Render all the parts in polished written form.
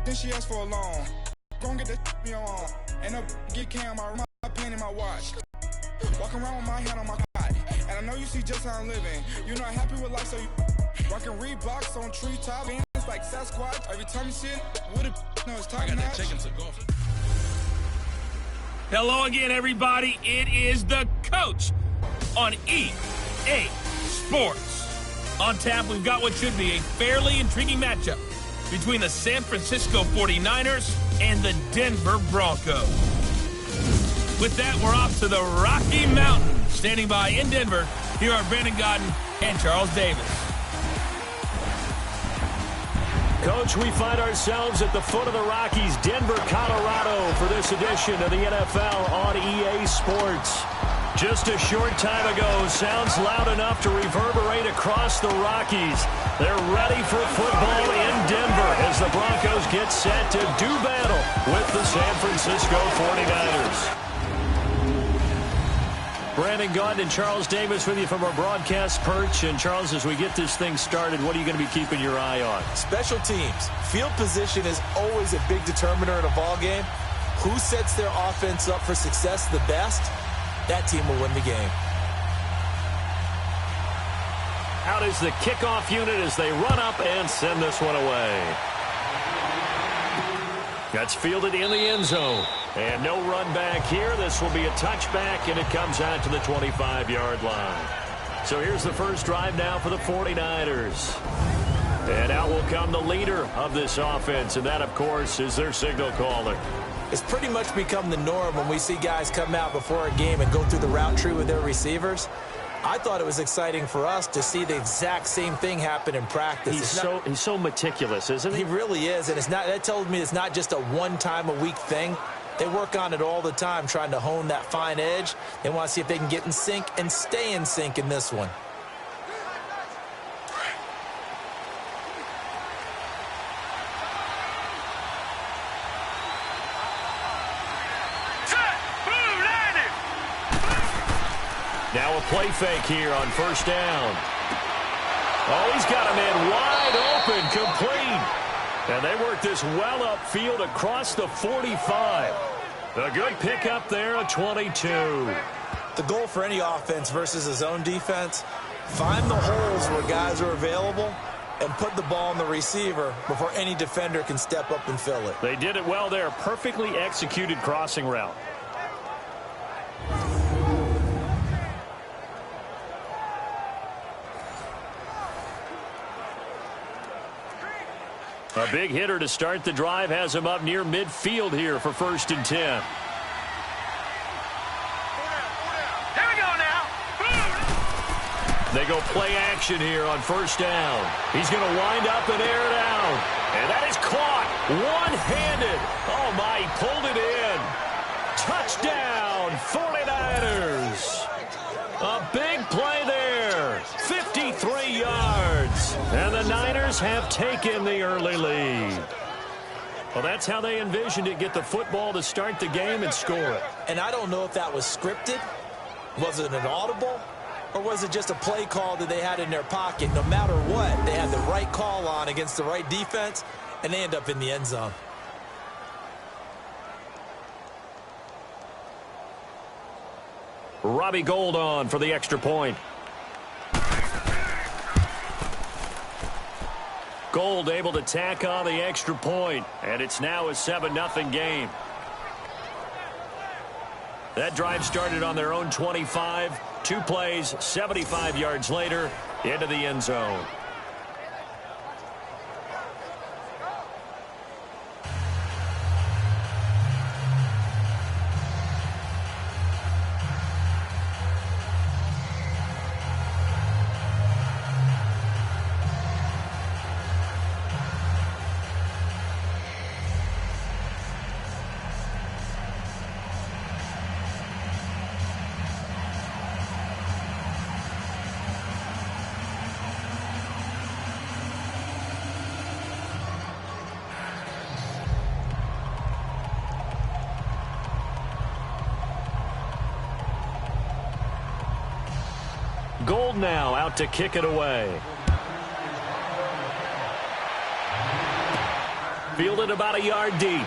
Then she asked for a loan. Gon' get that me on. And up get cam, my pen in my watch. Walking around with my hand on my cot. And I know you see just how I'm living. You're not happy with life, so you rockin' Reeboks on treetop. It's like Sasquatch. Every time you see it, with a no, it's top I got notch. that chicken to go. Hello again, everybody. It is the Coach on EA Sports. On tap, we've got what should be a fairly intriguing matchup between the San Francisco 49ers and the Denver Broncos. With that, we're off to the Rocky Mountains. Standing by in Denver, here are Brandon Godden and Charles Davis. Coach, we find ourselves at the foot of the Rockies, Denver, Colorado, for this edition of the NFL on EA Sports. Just a short time ago, sounds loud enough to reverberate across the Rockies. They're ready for football in Denver as the Broncos get set to do battle with the San Francisco 49ers. Brandon Gaudin and Charles Davis with you from our broadcast perch. And, Charles, as we get this thing started, what are you going to be keeping your eye on? Special teams. Field position is always a big determiner in a ball game. Who sets their offense up for success the best, that team will win the game. Out is the kickoff unit as they run up and send this one away. That's fielded in the end zone. And no run back here. This will be a touchback, and it comes out to the 25-yard line. So here's the first drive now for the 49ers. And out will come the leader of this offense, and that, of course, is their signal caller. It's pretty much become the norm when we see guys come out before a game and go through the route tree with their receivers. I thought it was exciting for us to see the exact same thing happen in practice. He's so meticulous, isn't he? He really is, and that tells me it's not just a one-time-a-week thing. They work on it all the time, trying to hone that fine edge. They want to see if they can get in sync and stay in sync in this one. Now a play fake here on first down. Oh, he's got a man wide open, complete. And they work this well upfield across the 45. A good pickup there, a 22. The goal for any offense versus a zone defense, find the holes where guys are available and put the ball on the receiver before any defender can step up and fill it. They did it well there. Perfectly executed crossing route. A big hitter to start the drive has him up near midfield here for 1st and 10. Here we go now. They go play action here on first down. He's going to wind up and air it out. And that is caught one-handed. Oh, my, he pulled it in. Touchdown, 49ers. A big play there. 53 yards. And the Niners have taken the early lead. Well, that's how they envisioned it. Get the football to start the game and score it. And I don't know if that was scripted. Was it an audible? Or was it just a play call that they had in their pocket? No matter what, they had the right call on against the right defense, and they end up in the end zone. Robbie Gould on for the extra point. Gould able to tack on the extra point, and it's now a 7-0 game. That drive started on their own 25. 2 plays, 75 yards later, into the end zone. Gould now out to kick it away. Fielded about a yard deep.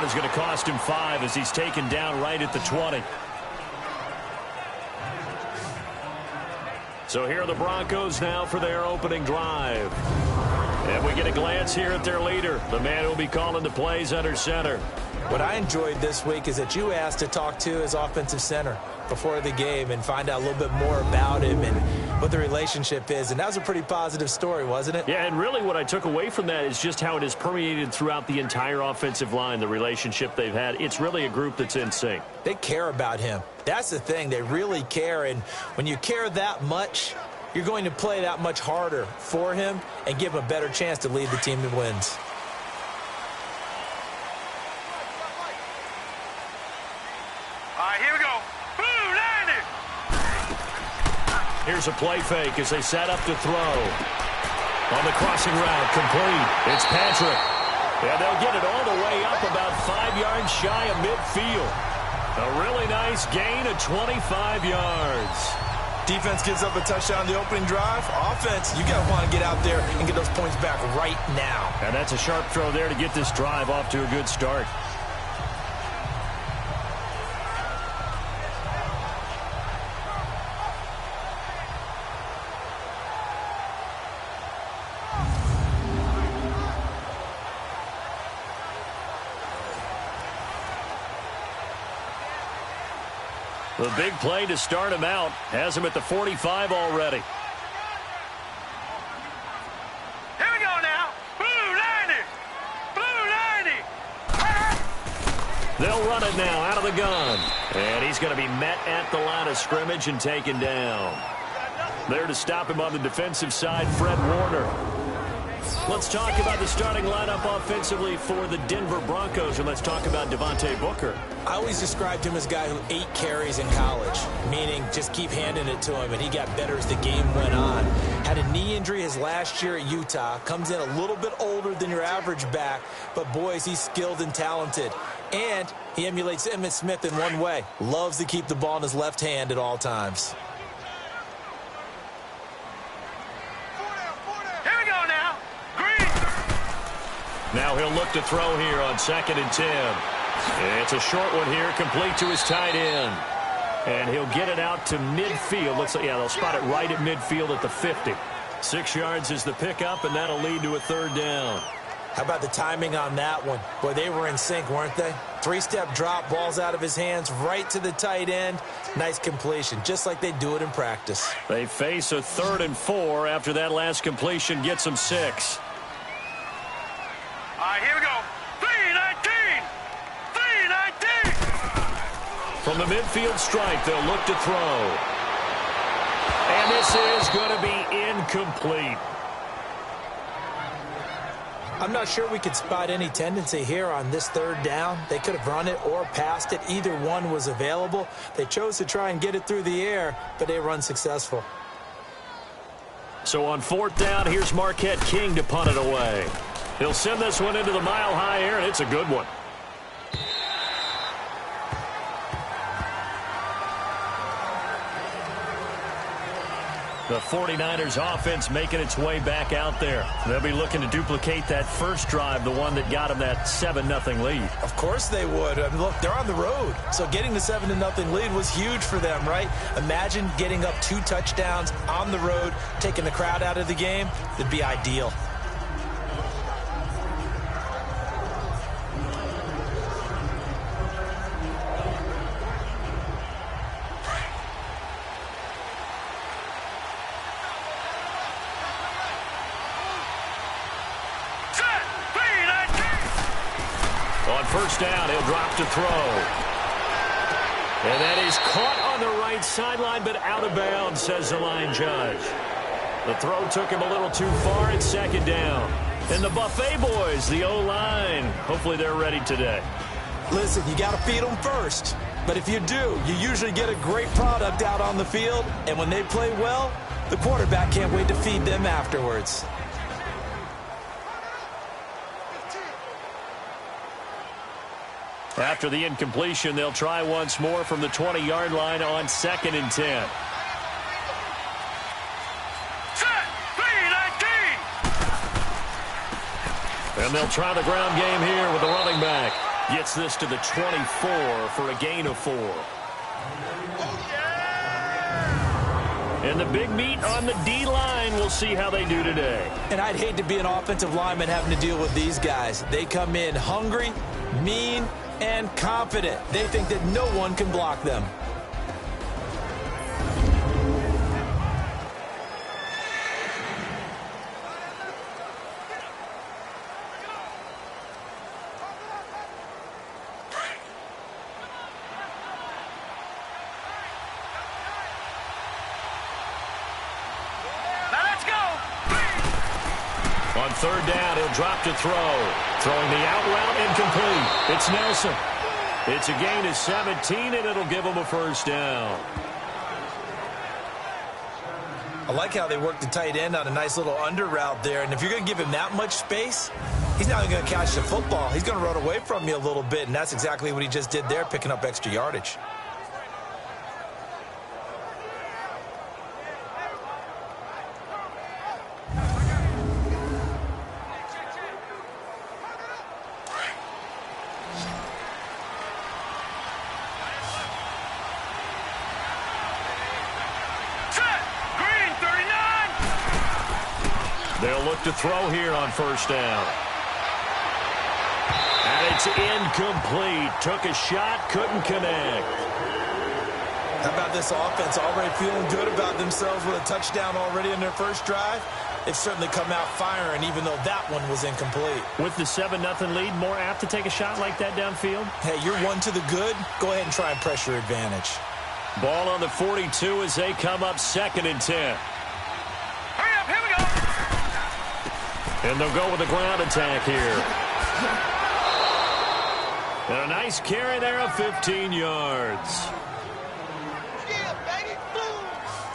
Is going to cost him 5 as he's taken down right at the 20. So here are the Broncos now for their opening drive. And we get a glance here at their leader, the man who will be calling the plays under center. What I enjoyed this week is that you asked to talk to his offensive center before the game and find out a little bit more about him and what the relationship is. And that was a pretty positive story, wasn't it? Yeah, and really what I took away from that is just how it has permeated throughout the entire offensive line, the relationship they've had. It's really a group that's in sync. They care about him. That's the thing. They really care. And when you care that much, you're going to play that much harder for him and give him a better chance to lead the team that wins. Here's a play fake as they set up to throw. On the crossing route, complete. It's Patrick. And they'll get it all the way up about 5 yards shy of midfield. A really nice gain of 25 yards. Defense gives up a touchdown the opening drive. Offense, you got to want to get out there and get those points back right now. And that's a sharp throw there to get this drive off to a good start. The big play to start him out has him at the 45 already. Here we go now. Blue 90. Blue 90. They'll run it now out of the gun. And he's going to be met at the line of scrimmage and taken down. There to stop him on the defensive side, Fred Warner. Let's talk about the starting lineup offensively for the Denver Broncos, and let's talk about Devontae Booker. I always described him as a guy who 8 carries in college, meaning just keep handing it to him, and he got better as the game went on. Had a knee injury his last year at Utah, comes in a little bit older than your average back, but boys, he's skilled and talented. And he emulates Emmitt Smith in one way. Loves to keep the ball in his left hand at all times. Now he'll look to throw here on 2nd and 10. It's a short one here, complete to his tight end. And he'll get it out to midfield. Looks like, yeah, they'll spot it right at midfield at the 50. 6 yards is the pickup, and that'll lead to a 3rd down. How about the timing on that one? Boy, they were in sync, weren't they? 3-step drop, ball's out of his hands, right to the tight end. Nice completion, just like they do it in practice. They face a 3rd and 4 after that last completion gets them 6. All right, here we go. 3-19. 3-19. From the midfield stripe, they'll look to throw. And this is going to be incomplete. I'm not sure we could spot any tendency here on this 3rd down. They could have run it or passed it. Either one was available. They chose to try and get it through the air, but they were unsuccessful. So on 4th down, here's Marquette King to punt it away. He'll send this one into the mile-high air, and it's a good one. The 49ers offense making its way back out there. They'll be looking to duplicate that first drive, the one that got them that 7-0 lead. Of course they would. I mean, look, they're on the road. So getting the 7-0 lead was huge for them, right? Imagine getting up 2 touchdowns on the road, taking the crowd out of the game. It'd be ideal. First down, he'll drop to throw. And that is caught on the right sideline, but out of bounds, says the line judge. The throw took him a little too far. It's 2nd down. And the Buffet boys, the O-line, hopefully they're ready today. Listen, you got to feed them first. But if you do, you usually get a great product out on the field. And when they play well, the quarterback can't wait to feed them afterwards. After the incompletion, they'll try once more from the 20-yard line on 2nd and 10. Set, 3-19. And they'll try the ground game here with the running back. Gets this to the 24 for a gain of 4. And the big meat on the D-line. We'll see how they do today. And I'd hate to be an offensive lineman having to deal with these guys. They come in hungry, mean, and confident. They think that no one can block them. On third down, he'll drop to throw. Throwing the out route incomplete. It's Nelson. It's a gain of 17, and it'll give him a first down. I like how they work the tight end on a nice little under route there. And if you're going to give him that much space, he's not going to catch the football. He's going to run away from you a little bit, and that's exactly what he just did there, picking up extra yardage. They'll look to throw here on first down. And it's incomplete. Took a shot, couldn't connect. How about this offense already feeling good about themselves with a touchdown already in their first drive? They've certainly come out firing, even though that one was incomplete. With the 7-0 lead, more apt to take a shot like that downfield? Hey, you're one to the good. Go ahead and try and pressure advantage. Ball on the 42 as they come up 2nd and 10. Hurry up, here we go. And they'll go with a ground attack here. And a nice carry there of 15 yards.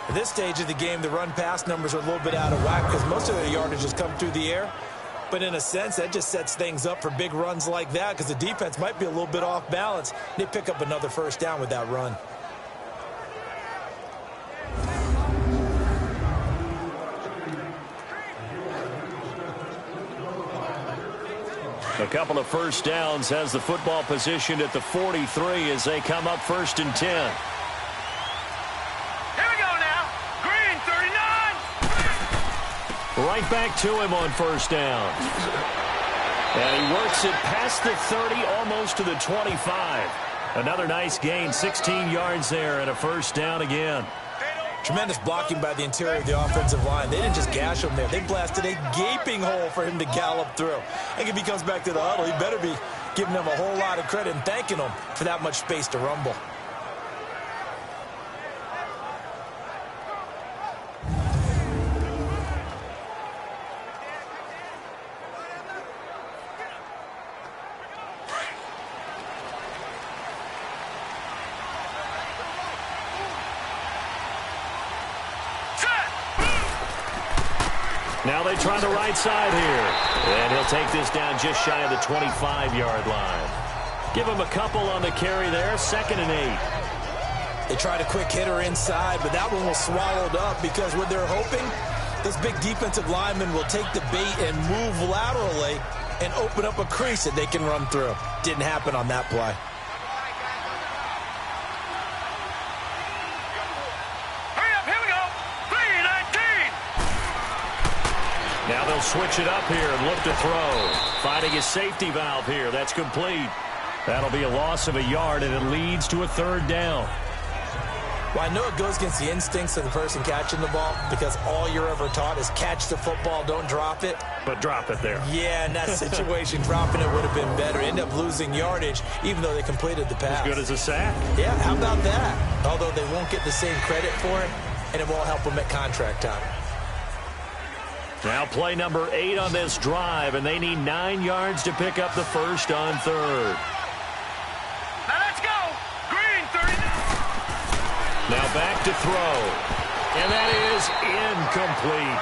At this stage of the game, the run-pass numbers are a little bit out of whack because most of their yardage has come through the air. But in a sense, that just sets things up for big runs like that because the defense might be a little bit off balance. They pick up another first down with that run. A couple of first downs has the football positioned at the 43 as they come up 1st and 10. Here we go now. Green, 39. Right back to him on first down. And he works it past the 30, almost to the 25. Another nice gain, 16 yards there, and a first down again. Tremendous blocking by the interior of the offensive line. They didn't just gash him there. They blasted a gaping hole for him to gallop through. I think if he comes back to the huddle, he better be giving them a whole lot of credit and thanking them for that much space to rumble. Now they try the right side here. And he'll take this down just shy of the 25-yard line. Give him a couple on the carry there, 2nd and 8. They tried a quick hitter inside, but that one was swallowed up because what they're hoping, this big defensive lineman will take the bait and move laterally and open up a crease that they can run through. Didn't happen on that play. Now they'll switch it up here and look to throw. Finding his safety valve here. That's complete. That'll be a loss of a yard, and it leads to a 3rd down. Well, I know it goes against the instincts of the person catching the ball because all you're ever taught is catch the football, don't drop it. But drop it there. Yeah, in that situation, dropping it would have been better. End up losing yardage, even though they completed the pass. As good as a sack. Yeah, how about that? Although they won't get the same credit for it, and it won't help them at contract time. Now play number 8 on this drive, and they need 9 yards to pick up the first on 3rd. Now let's go. Green, 39. Now back to throw. And that is incomplete.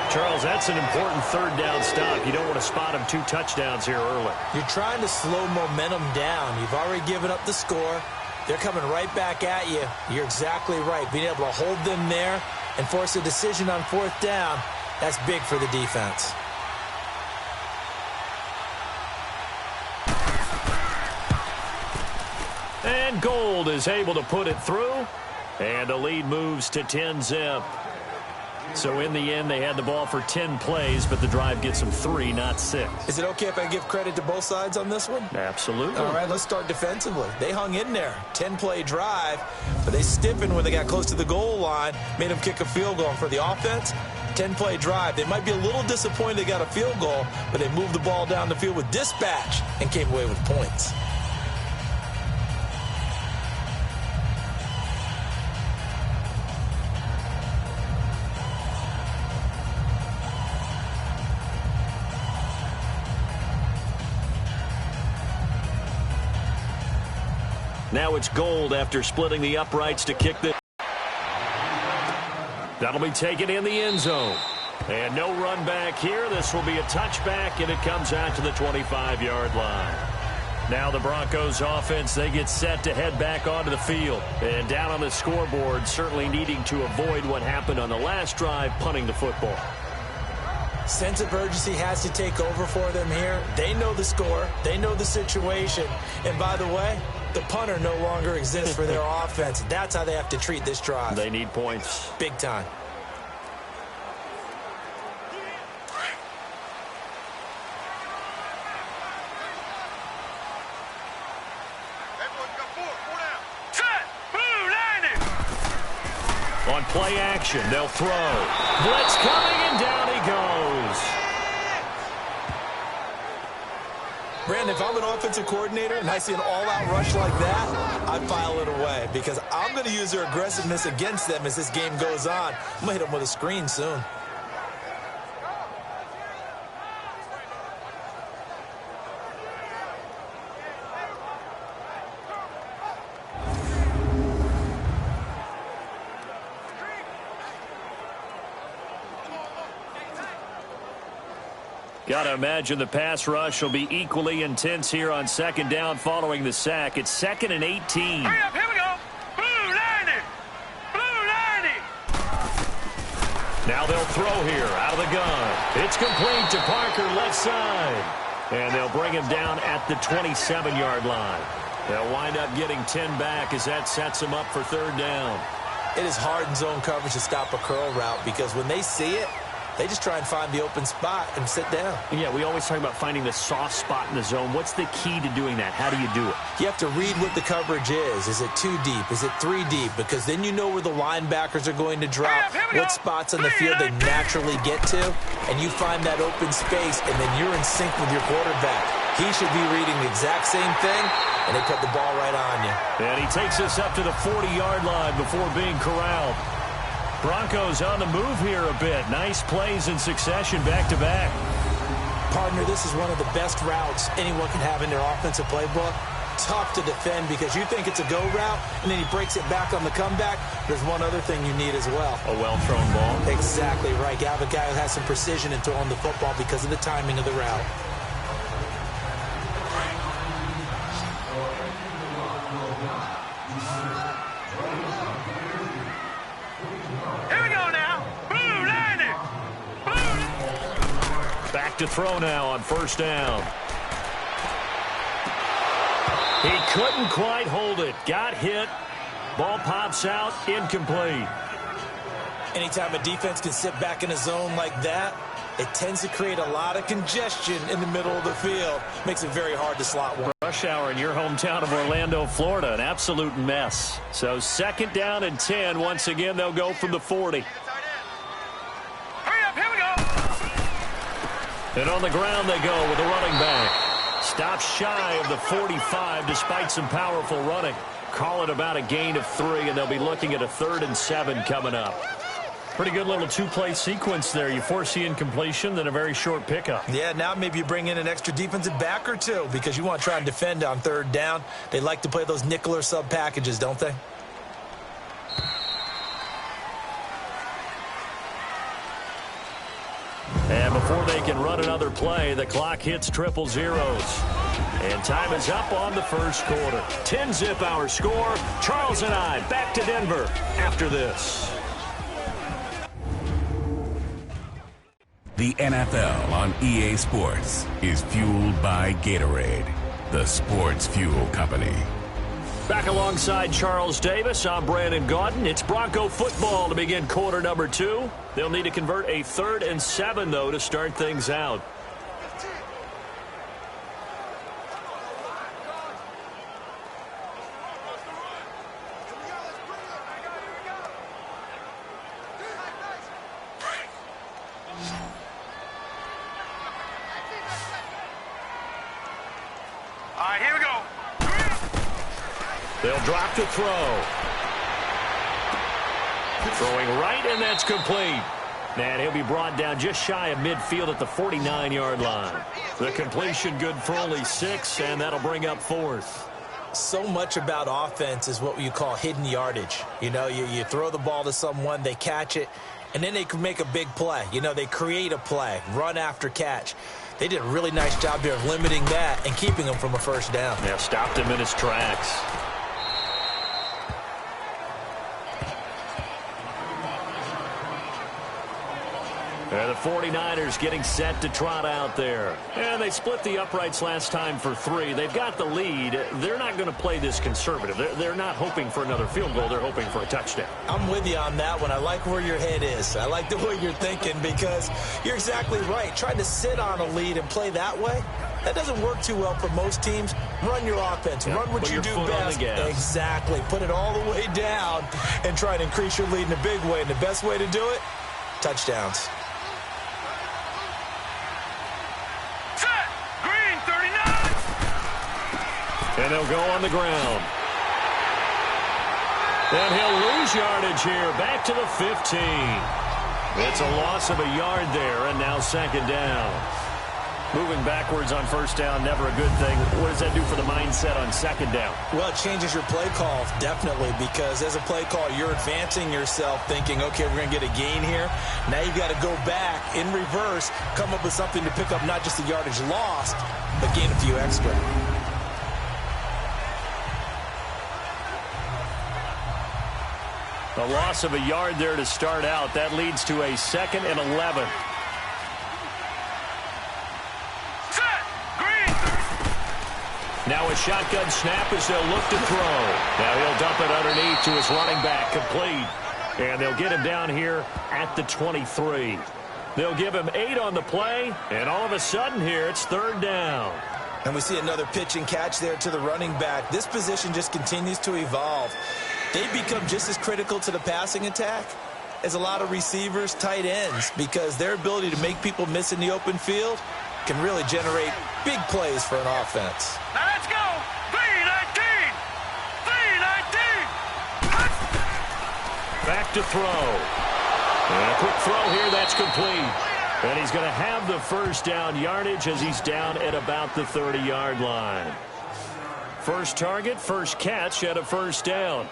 Charles, that's an important 3rd down stop. You don't want to spot him 2 touchdowns here early. You're trying to slow momentum down. You've already given up the score. They're coming right back at you. You're exactly right. Being able to hold them there and force a decision on 4th down That's big for the defense. And Gold is able to put it through. And the lead moves to 10-zip. So in the end, they had the ball for 10 plays, but the drive gets them 3, not 6. Is it okay if I give credit to both sides on this one? Absolutely. All right, let's start defensively. They hung in there. 10-play drive, but they stiffened when they got close to the goal line, made them kick a field goal. And for the offense, 10-play drive. They might be a little disappointed they got a field goal, but they moved the ball down the field with dispatch and came away with points. Now it's Gold after splitting the uprights to kick the. That'll be taken in the end zone. And no run back here. This will be a touchback, and it comes out to the 25-yard line. Now the Broncos offense, they get set to head back onto the field. And down on the scoreboard, certainly needing to avoid what happened on the last drive, punting the football. Sense of urgency has to take over for them here. They know the score. They know the situation. And by the way, the punter no longer exists for their offense. That's how they have to treat this drive. They need points. Big time. On play action, they'll throw. Blitz coming, and down he goes. Brandon, if I'm an offensive coordinator and I see an all-out rush like that, I'd file it away because I'm going to use their aggressiveness against them as this game goes on. I'm going to hit them with a screen soon. Got to imagine the pass rush will be equally intense here on second down following the sack. It's 2nd and 18. Hurry up, here we go. Blue 90. Blue 90. Now they'll throw here out of the gun. It's complete to Parker left side. And they'll bring him down at the 27-yard line. They'll wind up getting 10 back as that sets them up for third down. It is hard in zone coverage to stop a curl route because when they see it, they just try and find the open spot and sit down. Yeah, we always talk about finding the soft spot in the zone. What's the key to doing that? How do you do it? You have to read what the coverage is. Is it 2 deep? Is it 3 deep? Because then you know where the linebackers are going to drop, what spots on the field they naturally get to, and you find that open space, and then you're in sync with your quarterback. He should be reading the exact same thing, and they put the ball right on you. And he takes us up to the 40-yard line before being corralled. Broncos on the move here a bit. Nice plays in succession back-to-back. Partner, this is one of the best routes anyone can have in their offensive playbook. Tough to defend because you think it's a go route, and then he breaks it back on the comeback. There's one other thing you need as well. A well-thrown ball. Exactly right. You have a guy who has some precision in throwing the football because of the timing of the route. Back to throw now on first down. He couldn't quite hold it. Got hit. Ball pops out. Incomplete. Anytime a defense can sit back in a zone like that, it tends to create a lot of congestion in the middle of the field. Makes it very hard to slot one. Rush hour in your hometown of Orlando, Florida. An absolute mess. So 2nd down and 10. Once again, they'll go from the 40. And on the ground they go with the running back. Stops shy of the 45 despite some powerful running. Call it about a gain of 3, and they'll be looking at a 3rd and 7 coming up. Pretty good little 2-play sequence there. You force the incompletion, then a very short pickup. Yeah, now maybe you bring in an extra defensive back or two because you want to try and defend on 3rd down. They like to play those nickel or sub packages, don't they? And before they can run another play, the clock hits 000. And time is up on the first quarter. 10-zip our score. Charles and I back to Denver after this. The NFL on EA Sports is fueled by Gatorade, the sports fuel company. Back alongside Charles Davis, I'm Brandon Gaudin. It's Bronco football to begin quarter number 2. They'll need to convert a 3rd and 7, though, to start things out. All right, here we go. They'll drop to throw. Throwing right, and that's complete. And he'll be brought down just shy of midfield at the 49-yard line. The completion good for only 6, and that'll bring up 4th. So much about offense is what you call hidden yardage. You know, you throw the ball to someone, they catch it, and then they can make a big play. You know, they create a play, run after catch. They did a really nice job here of limiting that and keeping him from a first down. Yeah, stopped him in his tracks. The 49ers getting set to trot out there. And they split the uprights last time for 3. They've got the lead. They're not going to play this conservative. They're not hoping for another field goal. They're hoping for a touchdown. I'm with you on that one. I like where your head is. I like the way you're thinking because you're exactly right. Trying to sit on a lead and play that way, that doesn't work too well for most teams. Run your offense. Yeah, run what you do best. Exactly. Put it all the way down and try to increase your lead in a big way. And the best way to do it, touchdowns. And they'll go on the ground. And he'll lose yardage here. Back to the 15. It's a loss of a yard there, and now 2nd down. Moving backwards on 1st down, never a good thing. What does that do for the mindset on 2nd down? Well, it changes your play call, definitely, because as a play call, you're advancing yourself thinking, okay, we're going to get a gain here. Now you've got to go back in reverse, come up with something to pick up not just the yardage lost, but gain a few extra. A loss of a yard there to start out. That leads to a 2nd and 11. Now a shotgun snap as they'll look to throw. Now he'll dump it underneath to his running back, complete. And they'll get him down here at the 23. They'll give him 8 on the play, and all of a sudden here it's 3rd down. And we see another pitch and catch there to the running back. This position just continues to evolve. They become just as critical to the passing attack as a lot of receivers, tight ends, because their ability to make people miss in the open field can really generate big plays for an offense. Now let's go. 3-19. 3-19. Back to throw. And a quick throw here, that's complete. And he's going to have the 1st down yardage as he's down at about the 30-yard line. First target, first catch at a 1st down.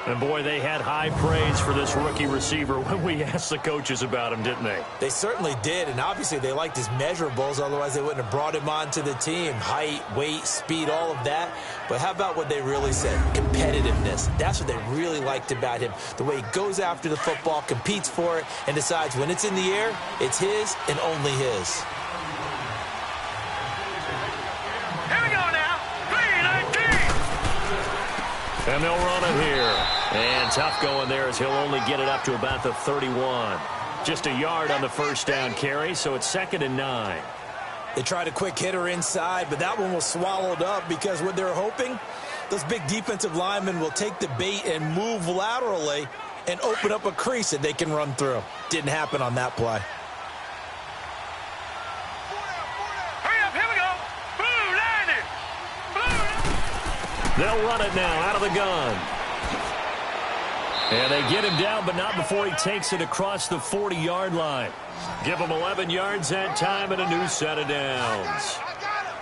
And, boy, they had high praise for this rookie receiver when we asked the coaches about him, didn't they? They certainly did, and obviously they liked his measurables. Otherwise, they wouldn't have brought him onto the team. Height, weight, speed, all of that. But how about what they really said? Competitiveness. That's what they really liked about him. The way he goes after the football, competes for it, and decides when it's in the air, it's his and only his. Here we go now. 3-19. And they'll run it here. And tough going there as he'll only get it up to about the 31. Just a yard on the 1st down carry, so it's 2nd and 9. They tried a quick hitter inside, but that one was swallowed up because what they're hoping, those big defensive linemen will take the bait and move laterally and open up a crease that they can run through. Didn't happen on that play. Hurry up, here we go. Blue, 90. Blue. They'll run it now out of the gun. And they get him down, but not before he takes it across the 40-yard line. Give him 11 yards that time and a new set of downs.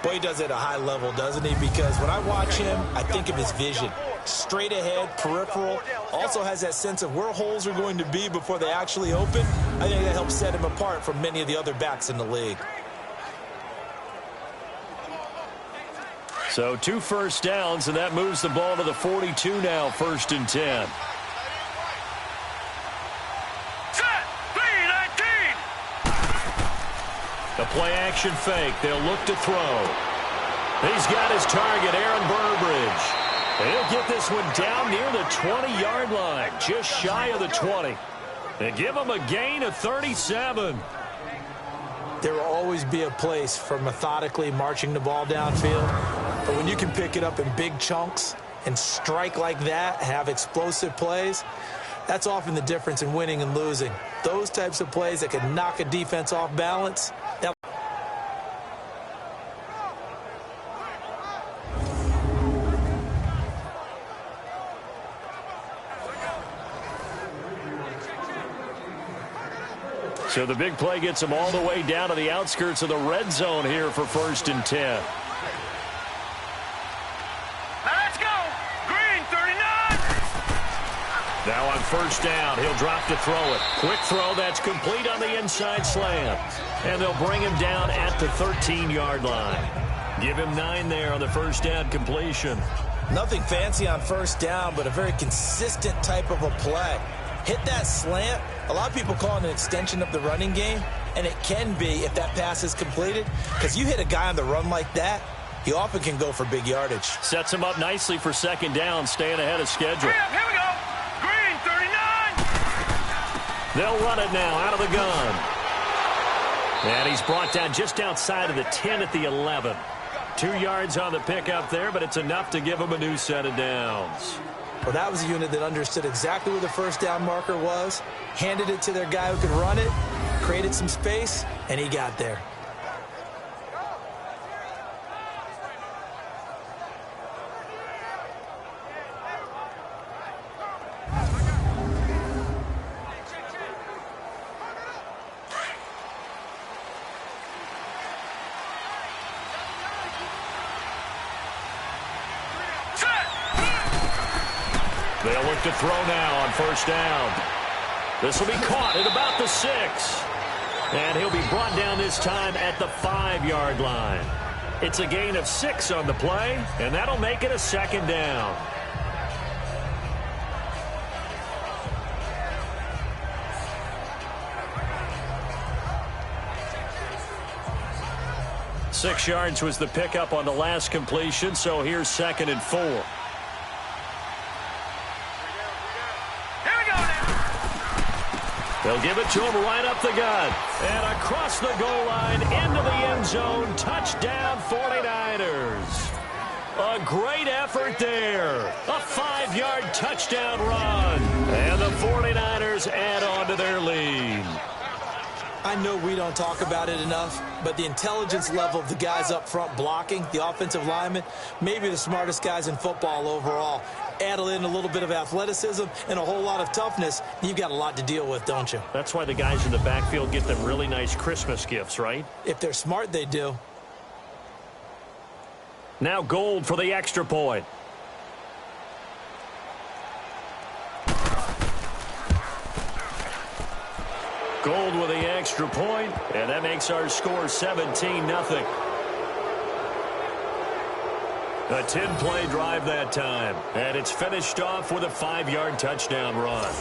Boy, he does it at a high level, doesn't he? Because when I watch him, I think of his vision. Straight ahead, peripheral. Also has that sense of where holes are going to be before they actually open. I think that helps set him apart from many of the other backs in the league. So 2 first downs, and that moves the ball to the 42 now, 1st and 10. A play-action fake. They'll look to throw. He's got his target, Aaron Burbridge. He'll get this one down near the 20-yard line, just shy of the 20. They give him a gain of 37. There will always be a place for methodically marching the ball downfield. But when you can pick it up in big chunks and strike like that, have explosive plays, that's often the difference in winning and losing. Those types of plays that can knock a defense off balance, that So the big play gets them all the way down to the outskirts of the red zone here for 1st and 10. Now let's go. Green, 39. Now on 1st down, he'll drop to throw it. Quick throw, that's complete on the inside slant. And they'll bring him down at the 13-yard line. Give him 9 there on the 1st down completion. nothing fancy on 1st down, but a very consistent type of a play. Hit that slant. A lot of people call it an extension of the running game, and it can be if that pass is completed, because you hit a guy on the run like that, he often can go for big yardage. Sets him up nicely for 2nd down, staying ahead of schedule. Here we go. Green, 39. They'll run it now out of the gun. And he's brought down just outside of the 10 at the 11. 2 yards on the pickup there, but it's enough to give him a new set of downs. Well, that was a unit that understood exactly where the 1st down marker was, handed it to their guy who could run it, created some space, and he got there. They'll look to throw now on 1st down. This will be caught at about the 6. And he'll be brought down this time at the 5-yard line. It's a gain of 6 on the play, and that'll make it a 2nd down. Six yards was the pickup on the last completion, so here's 2nd and 4. They'll give it to him right up the gut. And across the goal line, into the end zone. Touchdown, 49ers. A great effort there. A 5-yard touchdown run. And the 49ers add on to their lead. I know we don't talk about it enough, but the intelligence level of the guys up front blocking, the offensive linemen, maybe the smartest guys in football overall. Add in a little bit of athleticism and a whole lot of toughness, you've got a lot to deal with, don't you? That's why the guys in the backfield get them really nice Christmas gifts, right? If they're smart, they do. Now Gold for the extra point. Gold with the extra point, and that makes our score 17-0. A 10-play drive that time, and it's finished off with a 5-yard touchdown run.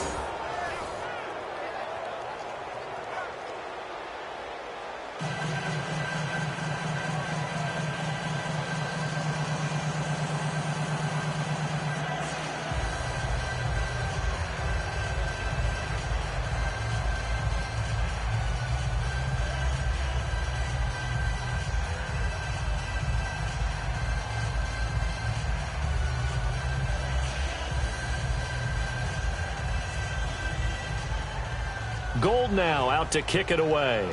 Gold now out to kick it away.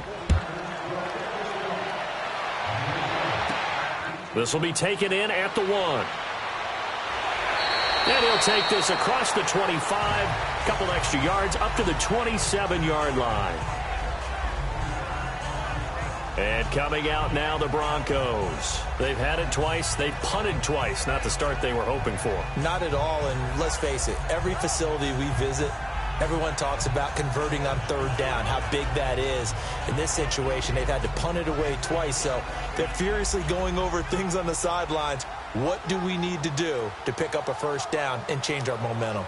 This will be taken in at the 1. And he'll take this across the 25, a couple extra yards up to the 27-yard line. And coming out now, the Broncos. They've had it twice. They've punted twice. Not the start they were hoping for. Not at all, and let's face it, every facility we visit, everyone talks about converting on 3rd down, how big that is. In this situation, they've had to punt it away twice, so they're furiously going over things on the sidelines. What do we need to do to pick up a 1st down and change our momentum?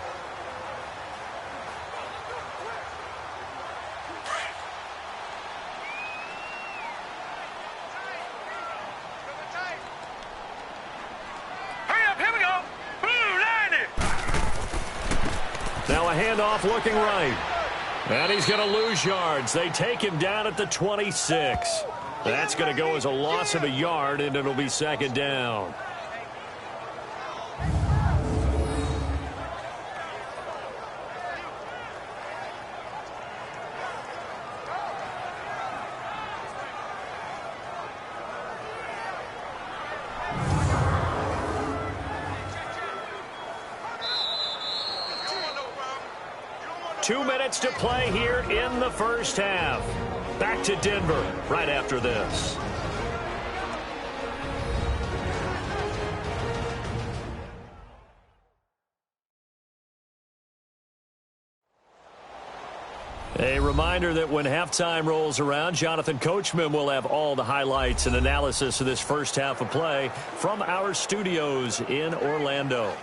handoff looking right. And he's going to lose yards. They take him down at the 26. That's going to go as a loss of a yard, and it'll be second down. Two minutes to play here in the first half. Back to Denver right after this. A reminder that when halftime rolls around, Jonathan Coachman will have all the highlights and analysis of this first half of play from our studios in Orlando.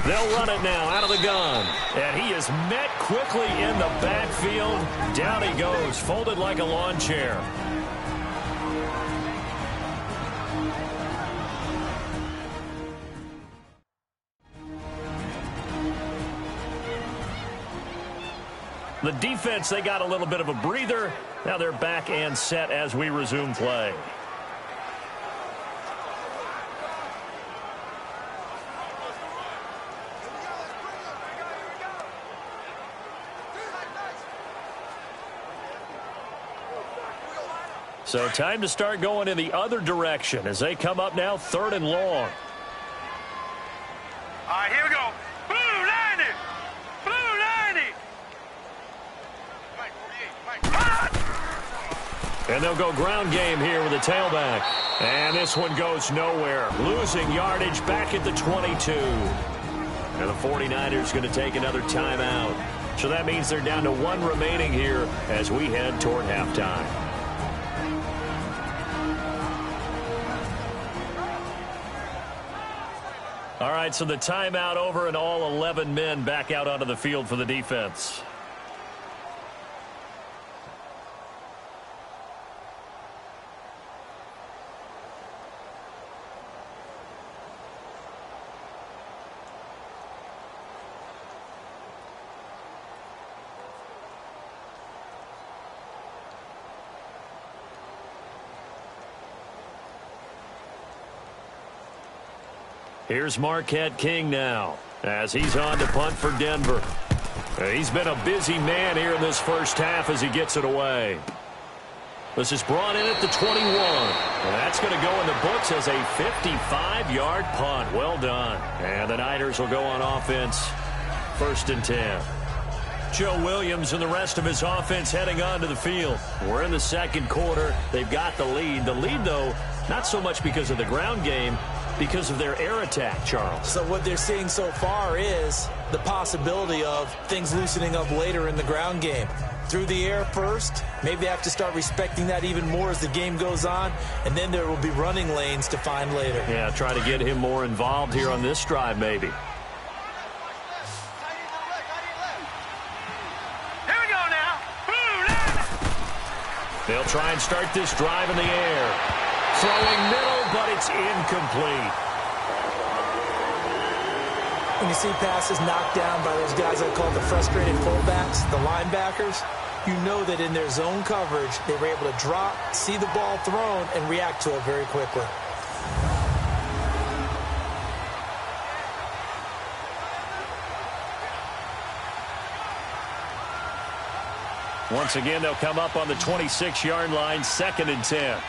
They'll run it now out of the gun. And he is met quickly in the backfield. Down he goes, folded like a lawn chair. The defense, they got a little bit of a breather. Now they're back and set as we resume play. So time to start going in the other direction as they come up now 3rd and long. All right, here we go. Blue 90. Blue 90. And they'll go ground game here with a tailback. And this one goes nowhere. Losing yardage back at the 22. And the 49ers going to take another timeout. So that means they're down to 1 remaining here as we head toward halftime. All right, so the timeout over and all 11 men back out onto the field for the defense. Here's Marquette King now as he's on to punt for Denver. He's been a busy man here in this first half as he gets it away. This is brought in at the 21. And that's going to go in the books as a 55-yard punt. Well done. And the Niners will go on offense. 1st and 10. Joe Williams and the rest of his offense heading onto the field. We're in the second quarter. They've got the lead. The lead, though, not so much because of the ground game, because of their air attack, Charles. So what they're seeing so far is the possibility of things loosening up later in the ground game. Through the air first, maybe they have to start respecting that even more as the game goes on, and then there will be running lanes to find later. Yeah, try to get him more involved here on this drive, maybe. Here we go now. Blue 90. They'll try and start this drive in the air. Throwing middle, but it's incomplete. When you see passes knocked down by those guys I call the frustrated fullbacks, the linebackers, you know that in their zone coverage, they were able to drop, see the ball thrown, and react to it very quickly. Once again, they'll come up on the 26-yard line, 2nd and 10.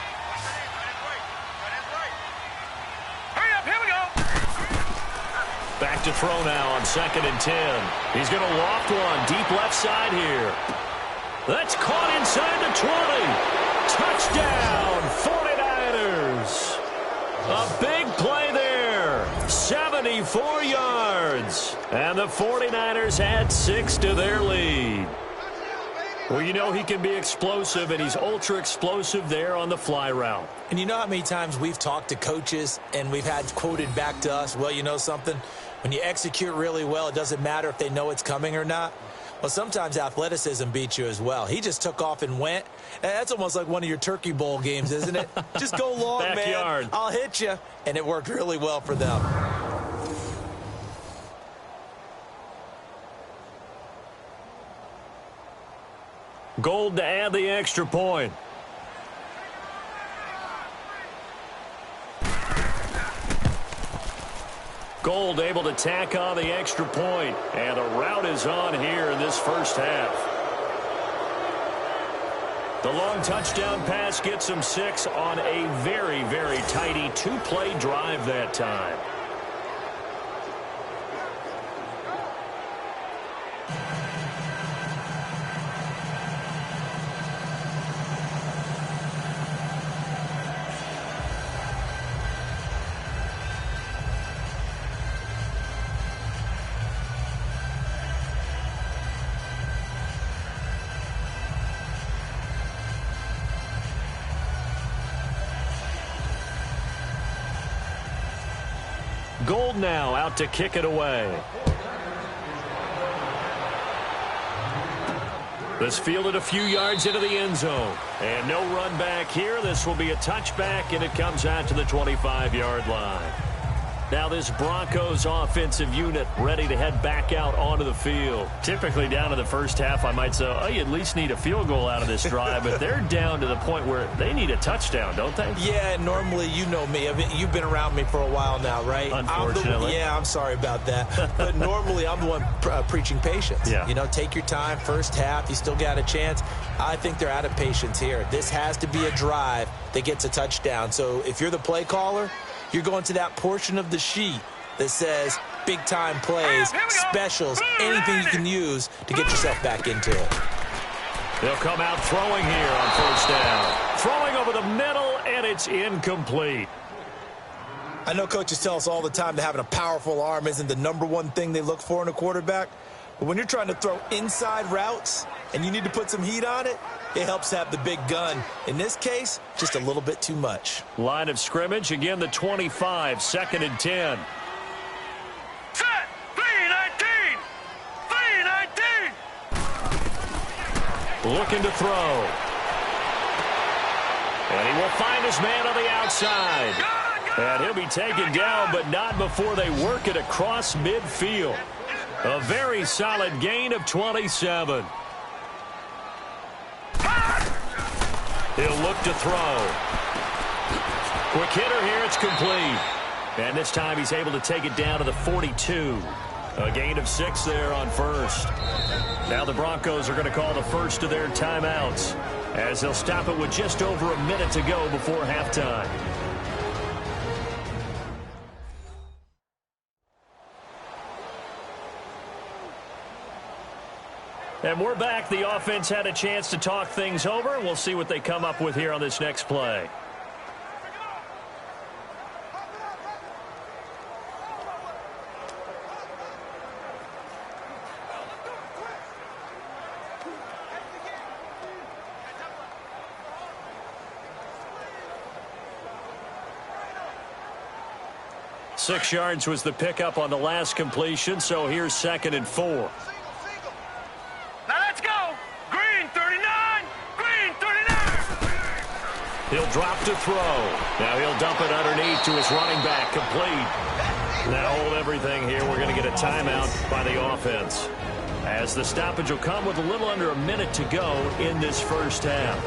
Back to throw now on 2nd and 10. He's going to loft one deep left side here. That's caught inside the 20. Touchdown, 49ers. A big play there. 74 yards. And the 49ers add 6 to their lead. Well, you know he can be explosive, and he's ultra explosive there on the fly route. And you know how many times we've talked to coaches and we've had quoted back to us, well, you know something? When you execute really well, it doesn't matter if they know it's coming or not. Well, sometimes athleticism beats you as well. He just took off and went. That's almost like one of your Turkey Bowl games, isn't it? Just go long, Backyard. man. I'll hit you. And it worked really well for them. Gold to add the extra point. Gold able to tack on the extra point. And the route is on here in this first half. The long touchdown pass gets him 6 on a very, very tidy 2-play drive that time. Gold now out to kick it away. This fielded a few yards into the end zone. And no run back here. This will be a touchback, and it comes out to the 25-yard line. Now this Broncos offensive unit ready to head back out onto the field. Typically down in the first half, I might say, oh, you at least need a field goal out of this drive. But they're down to the point where they need a touchdown, don't they? Yeah, normally, you know me. I mean, you've been around me for a while now, right? Unfortunately. I'm sorry about that. But normally, I'm the one preaching patience. Yeah. You know, take your time. First half, you still got a chance. I think they're out of patience here. This has to be a drive that gets a touchdown. So if you're the play caller, you're going to that portion of the sheet that says big-time plays, specials, anything you can use to get yourself back into it. They'll come out throwing here on first down. Throwing over the middle, and it's incomplete. I know coaches tell us all the time that having a powerful arm isn't the number one thing they look for in a quarterback. But when you're trying to throw inside routes and you need to put some heat on it, it helps to have the big gun. In this case, just a little bit too much. Line of scrimmage, again the 25, 2nd and 10. Set! 3-19! 3-19! Looking to throw. And he will find his man on the outside. And he'll be taken down, but not before they work it across midfield. A very solid gain of 27. He'll look to throw. Quick hitter here, it's complete. And this time he's able to take it down to the 42. A gain of 6 there on first. Now the Broncos are going to call the first of their timeouts, as they'll stop it with just over a minute to go before halftime. And we're back. The offense had a chance to talk things over, and we'll see what they come up with here on this next play. Six yards was the pickup on the last completion, so here's 2nd and 4. Now let's go! Green 39! Green 39! He'll drop to throw. Now he'll dump it underneath to his running back, complete. Now hold everything here. We're going to get a timeout by the offense, as the stoppage will come with a little under a minute to go in this first half.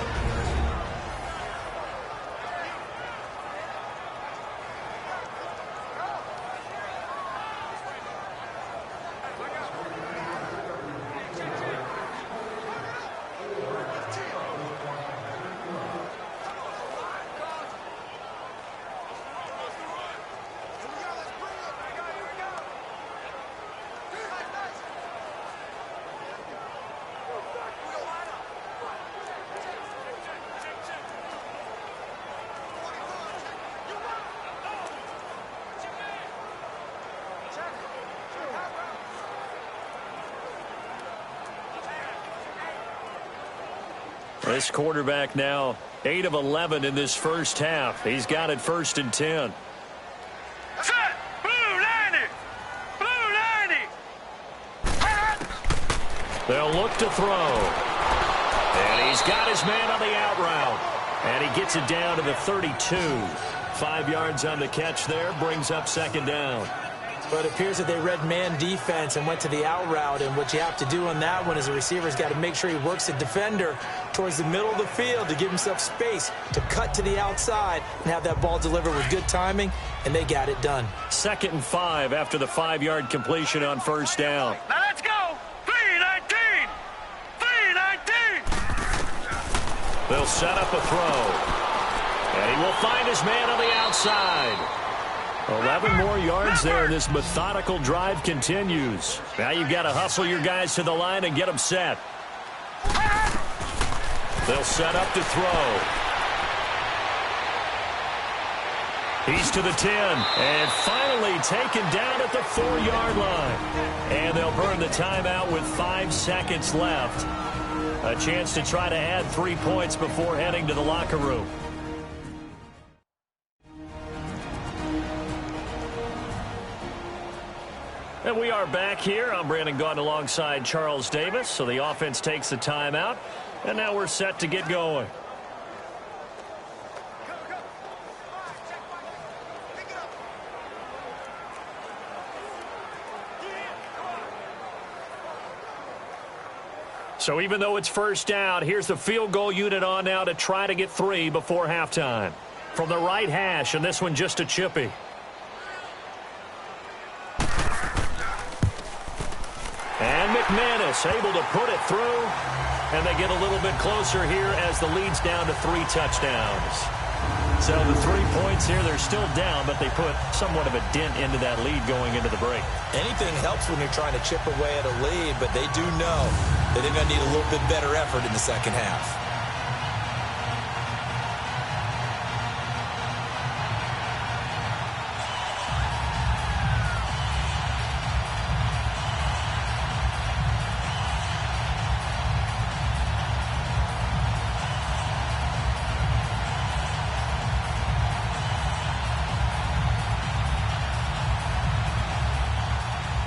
This quarterback now 8 of 11 in this first half. He's got it 1st and 10. Set. Blue 90. Blue 90. They'll look to throw. And he's got his man on the out route. And he gets it down to the 32. 5 yards on the catch there. Brings up 2nd down. But it appears that they read man defense and went to the out route. And what you have to do on that one is the receiver's got to make sure he works the defender towards the middle of the field to give himself space to cut to the outside and have that ball delivered with good timing, and they got it done. 2nd and 5 after the 5-yard completion on 1st down. Now let's go. 319. 319. They'll set up a throw. And he will find his man on the outside. 11 more yards there, and this methodical drive continues. Now you've got to hustle your guys to the line and get them set. They'll set up to throw. He's to the 10, and finally taken down at the 4-yard line. And they'll burn the timeout with 5 seconds left. A chance to try to add 3 points before heading to the locker room. And we are back here. I'm Brandon Gaudin alongside Charles Davis. So the offense takes the timeout. And now we're set to get going. So even though it's 1st down, here's the field goal unit on now to try to get 3 before halftime. From the right hash, and this one just a chippy. And McManus able to put it through. And they get a little bit closer here as the lead's down to 3 touchdowns. So the 3 points here, they're still down, but they put somewhat of a dent into that lead going into the break. Anything helps when you're trying to chip away at a lead, but they do know that they're going to need a little bit better effort in the second half.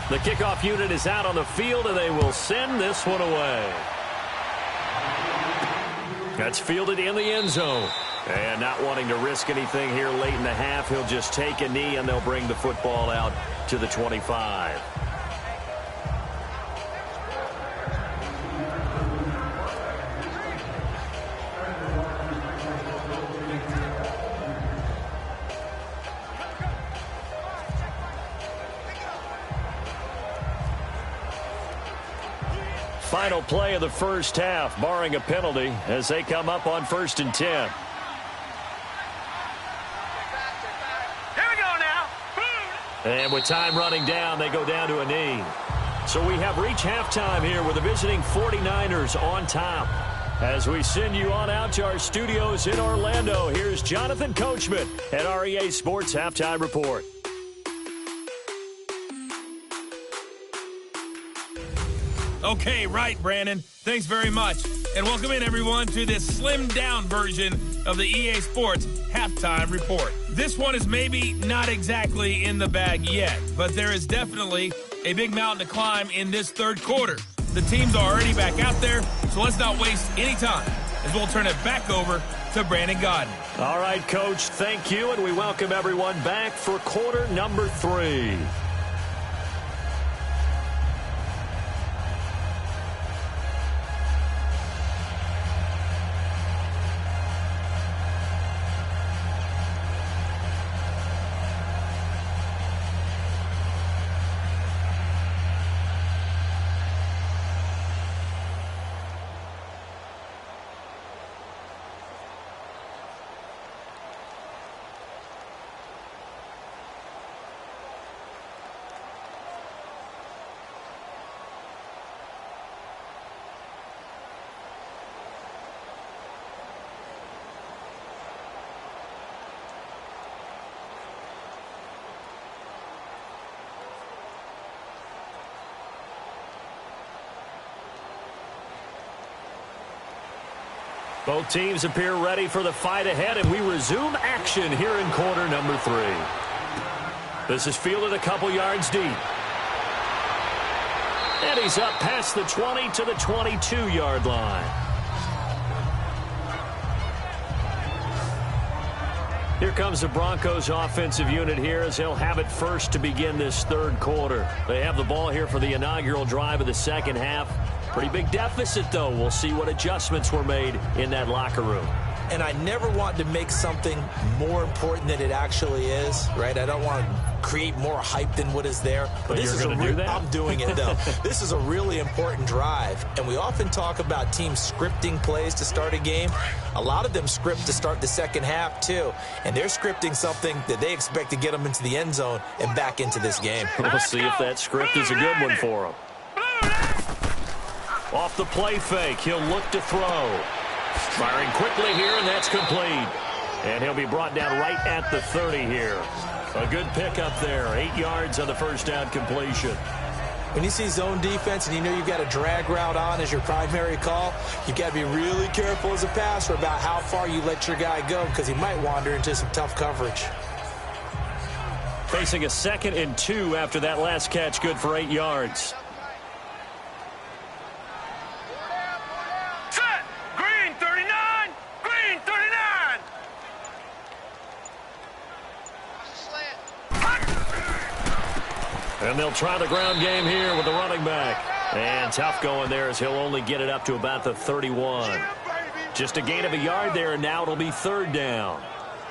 The kickoff unit is out on the field, and they will send this one away. That's fielded in the end zone. And not wanting to risk anything here late in the half, he'll just take a knee, and they'll bring the football out to the 25. Final play of the first half, barring a penalty, as they come up on 1st and 10. Here we go now. And with time running down, they go down to a knee. So we have reached halftime here with the visiting 49ers on top. As we send you on out to our studios in Orlando, here's Jonathan Coachman at REA Sports Halftime Report. Okay, right, Brandon. Thanks very much. And welcome in, everyone, to this slimmed-down version of the EA Sports Halftime Report. This one is maybe not exactly in the bag yet, but there is definitely a big mountain to climb in this third quarter. The teams are already back out there, so let's not waste any time, as we'll turn it back over to Brandon Gaudin. All right, Coach, thank you, and we welcome everyone back for quarter number 3. Both teams appear ready for the fight ahead, and we resume action here in quarter number 3. This is fielded a couple yards deep. And he's up past the 20 to the 22-yard line. Here comes the Broncos offensive unit here as they'll have it first to begin this third quarter. They have the ball here for the inaugural drive of the second half. Pretty big deficit, though. We'll see what adjustments were made in that locker room. And I never want to make something more important than it actually is, right? I don't want to create more hype than what is there. But this you're going to do that? I'm doing it, though. This is a really important drive. And we often talk about teams scripting plays to start a game. A lot of them script to start the second half, too. And they're scripting something that they expect to get them into the end zone and back into this game. We'll see if that script is a good one for them. Off the play fake, he'll look to throw. Firing quickly here, and that's complete. And he'll be brought down right at the 30 here. A good pickup there. 8 yards on the first down completion. When you see zone defense and you know you've got a drag route on as your primary call, you've got to be really careful as a passer about how far you let your guy go because he might wander into some tough coverage. Facing a 2nd and 2 after that last catch, good for 8 yards. And they'll try the ground game here with the running back. And tough going there as he'll only get it up to about the 31. Just a gain of a yard there, and now it'll be 3rd down.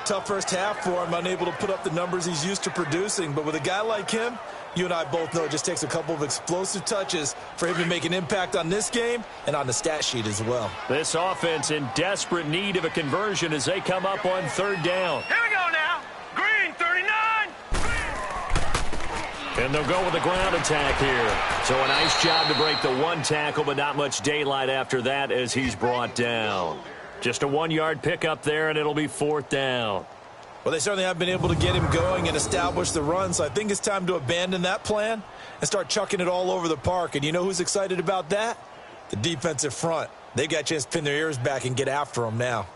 Tough first half for him, unable to put up the numbers he's used to producing. But with a guy like him, you and I both know it just takes a couple of explosive touches for him to make an impact on this game and on the stat sheet as well. This offense in desperate need of a conversion as they come up on 3rd down. Here we go now. Green, 39. And they'll go with the ground attack here. So a nice job to break the 1 tackle, but not much daylight after that as he's brought down. Just a 1-yard pickup there, and it'll be 4th down. Well, they certainly have been able to get him going and establish the run, so I think it's time to abandon that plan and start chucking it all over the park. And you know who's excited about that? The defensive front. They got a chance to pin their ears back and get after him now.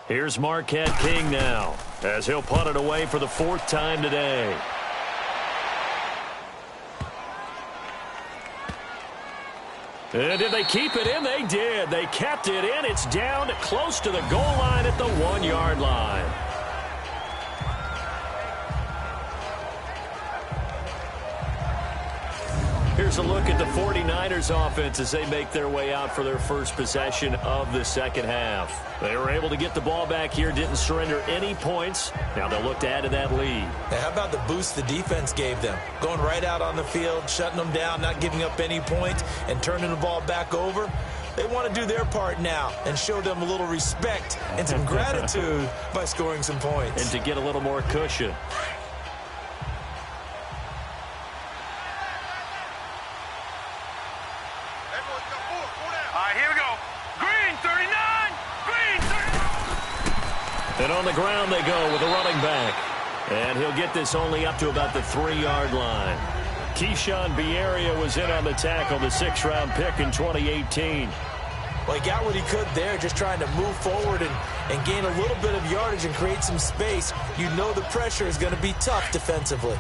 Here's Marquette King now as he'll punt it away for the 4th time today. And did they keep it in? They did. They kept it in. It's down close to the goal line at the 1-yard line. Here's a look at the 49ers offense as they make their way out for their first possession of the second half. They were able to get the ball back here, didn't surrender any points. Now they'll look to add to that lead. Hey, how about the boost the defense gave them? Going right out on the field, shutting them down, not giving up any points, and turning the ball back over. They want to do their part now and show them a little respect and some gratitude by scoring some points. And to get a little more cushion. And on the ground they go with a running back. And he'll get this only up to about the 3-yard line. Keyshawn Bierria was in on the tackle, the 6th-round pick in 2018. Well, he got what he could there, just trying to move forward and gain a little bit of yardage and create some space. You know the pressure is going to be tough defensively.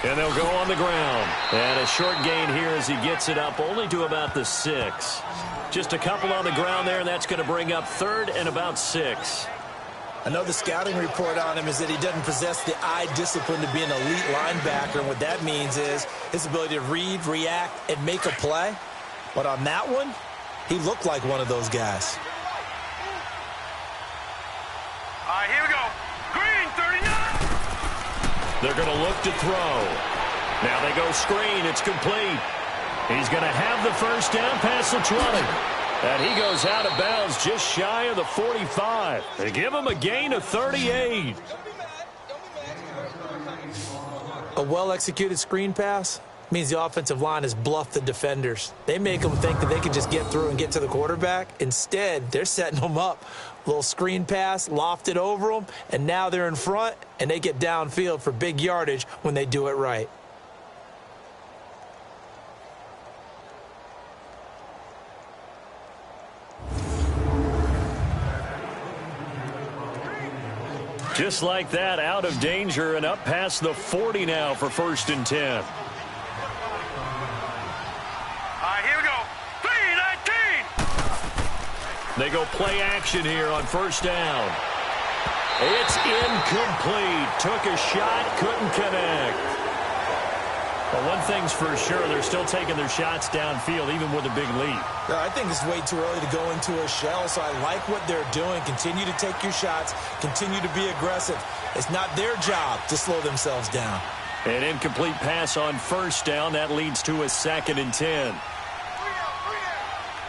And they'll go on the ground. And a short gain here as he gets it up only to about the 6. Just a couple on the ground there, and that's going to bring up 3rd and about 6. Another scouting report on him is that he doesn't possess the eye discipline to be an elite linebacker. And what that means is his ability to read, react, and make a play. But on that one, he looked like one of those guys. All right, here we go. Green, 39. They're going to look to throw. Now they go screen. It's complete. He's going to have the first down past the 20. And he goes out of bounds just shy of the 45. They give him a gain of 38. A well-executed screen pass, means the offensive line has bluffed the defenders. They make them think that they can just get through and get to the quarterback. Instead, they're setting them up. A little screen pass, lofted over them, and now they're in front, and they get downfield for big yardage when they do it right. Just like that, out of danger and up past the 40 now for 1st and 10. All right, here we go. 3-19. They go play action here on 1st down. It's incomplete. Took a shot, couldn't connect. Well, one thing's for sure, they're still taking their shots downfield, even with a big lead. I think it's way too early to go into a shell, so I like what they're doing. Continue to take your shots. Continue to be aggressive. It's not their job to slow themselves down. An incomplete pass on 1st down. That leads to a 2nd and 10.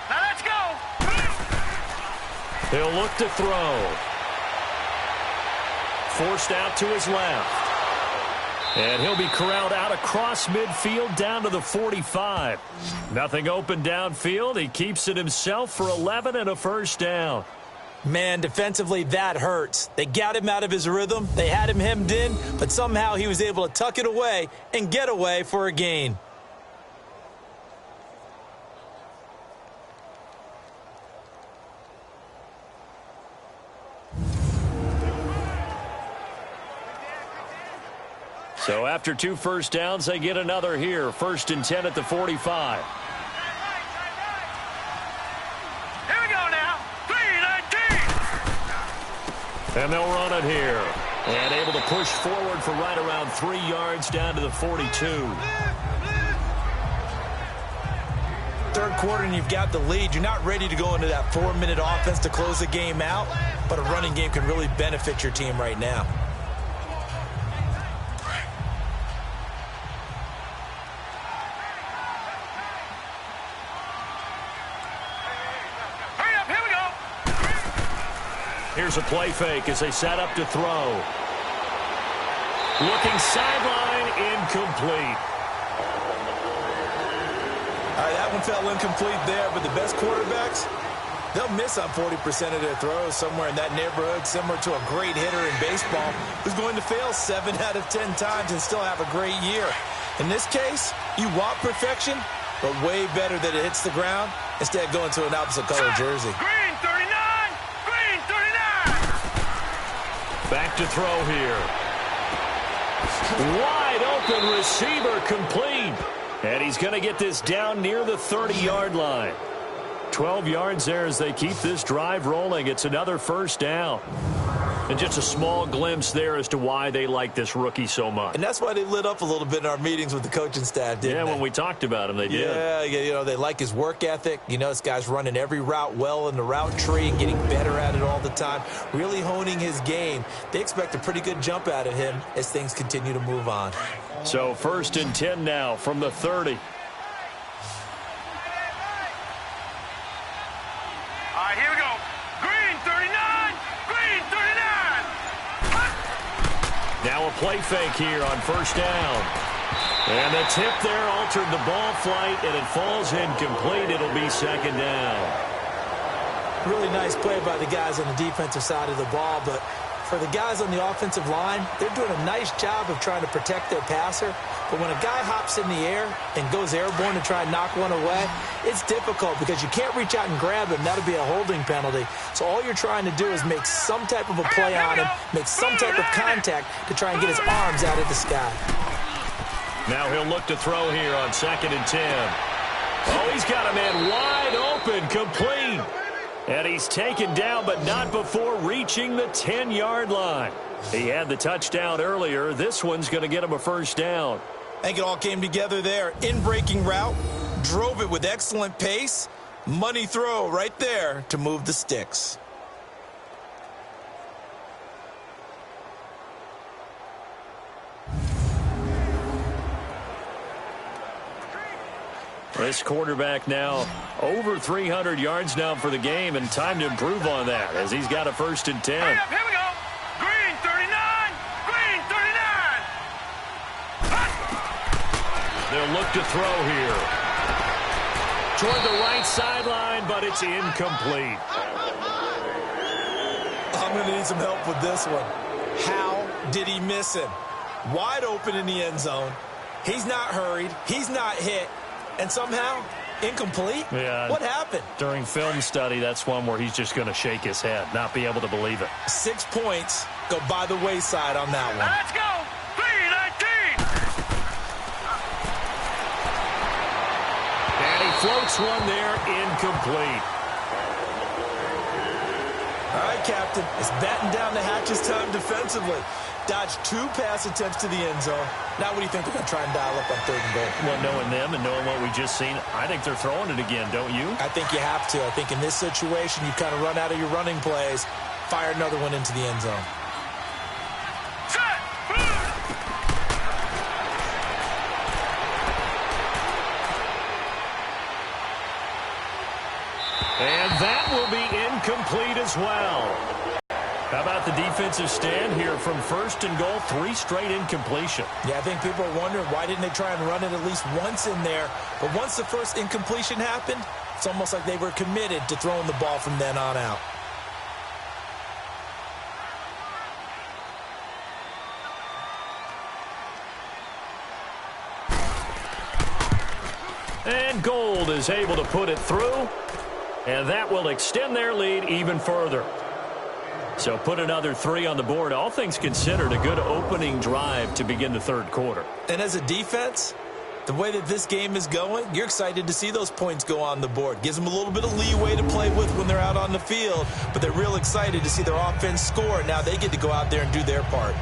Now let's go. He'll look to throw. Forced out to his left. And he'll be corralled out across midfield down to the 45. Nothing open downfield. He keeps it himself for 11 and a 1st down. Man, defensively, that hurts. They got him out of his rhythm. They had him hemmed in, but somehow he was able to tuck it away and get away for a gain. So after 2 1st downs, they get another here. 1st and 10 at the 45. Here we go now. 3-19. And they'll run it here. And able to push forward for right around 3 yards down to the 42. Third quarter and you've got the lead. You're not ready to go into that 4-minute offense to close the game out, but a running game can really benefit your team right now. Here's a play fake as they set up to throw. Looking sideline, incomplete. All right, that one fell incomplete there, but the best quarterbacks, they'll miss on 40% of their throws, somewhere in that neighborhood, similar to a great hitter in baseball who's going to fail 7 out of 10 times and still have a great year. In this case, you want perfection, but way better that it hits the ground instead of going to an opposite color jersey. Green 39. Green 39. Back to throw here. Wide open receiver, complete. And he's going to get this down near the 30-yard line. 12 yards there as they keep this drive rolling. It's another 1st down. And just a small glimpse there as to why they like this rookie so much. And that's why they lit up a little bit in our meetings with the coaching staff, didn't they? When we talked about him, they did. Yeah, you know, they like his work ethic. You know, this guy's running every route well in the route tree and getting better at it all the time, really honing his game. They expect a pretty good jump out of him as things continue to move on. So 1st and 10 now from the 30. All right, here we go. Green 39. Green 39. Now a play fake here on 1st down. And the tip there altered the ball flight, and it falls incomplete. It'll be 2nd down. Really nice play by the guys on the defensive side of the ball, but for the guys on the offensive line, they're doing a nice job of trying to protect their passer. But when a guy hops in the air and goes airborne to try and knock one away, it's difficult because you can't reach out and grab him. That'll be a holding penalty. So all you're trying to do is make some type of a play on him, make some type of contact to try and get his arms out of the sky. Now he'll look to throw here on 2nd and 10. Oh, he's got a man wide open, complete. And he's taken down, but not before reaching the 10-yard line. He had the touchdown earlier. This one's going to get him a 1st down. I think it all came together there. In-breaking route, drove it with excellent pace. Money throw right there to move the sticks. This quarterback now over 300 yards now for the game, and time to improve on that as he's got a 1st and 10. Hurry up, here we go. Green 39. Green 39. They'll look to throw here. Toward the right sideline, but it's incomplete. I'm going to need some help with this one. How did he miss him? Wide open in the end zone. He's not hurried. He's not hit. And somehow, incomplete? Yeah. What happened? During film study, that's one where he's just going to shake his head, not be able to believe it. 6 points go by the wayside on that one. Let's go! 3-19! And he floats one there, incomplete. All right, Captain. It's batten down the hatches time defensively. Dodged 2 pass attempts to the end zone. Now what do you think they're going to try and dial up on 3rd and goal? Well, knowing them and knowing what we just seen, I think they're throwing it again, don't you? I think you have to. I think in this situation, you kind of run out of your running plays, fire another one into the end zone. Set! And that will be incomplete as well. How about the defensive stand here from 1st and goal, 3 straight incompletion. Yeah, I think people are wondering why didn't they try and run it at least once in there. But once the first incompletion happened, it's almost like they were committed to throwing the ball from then on out. And Gold is able to put it through, and that will extend their lead even further. So put another 3 on the board. All things considered, a good opening drive to begin the 3rd quarter. And as a defense, the way that this game is going, you're excited to see those points go on the board. Gives them a little bit of leeway to play with when they're out on the field, but they're real excited to see their offense score. Now they get to go out there and do their part.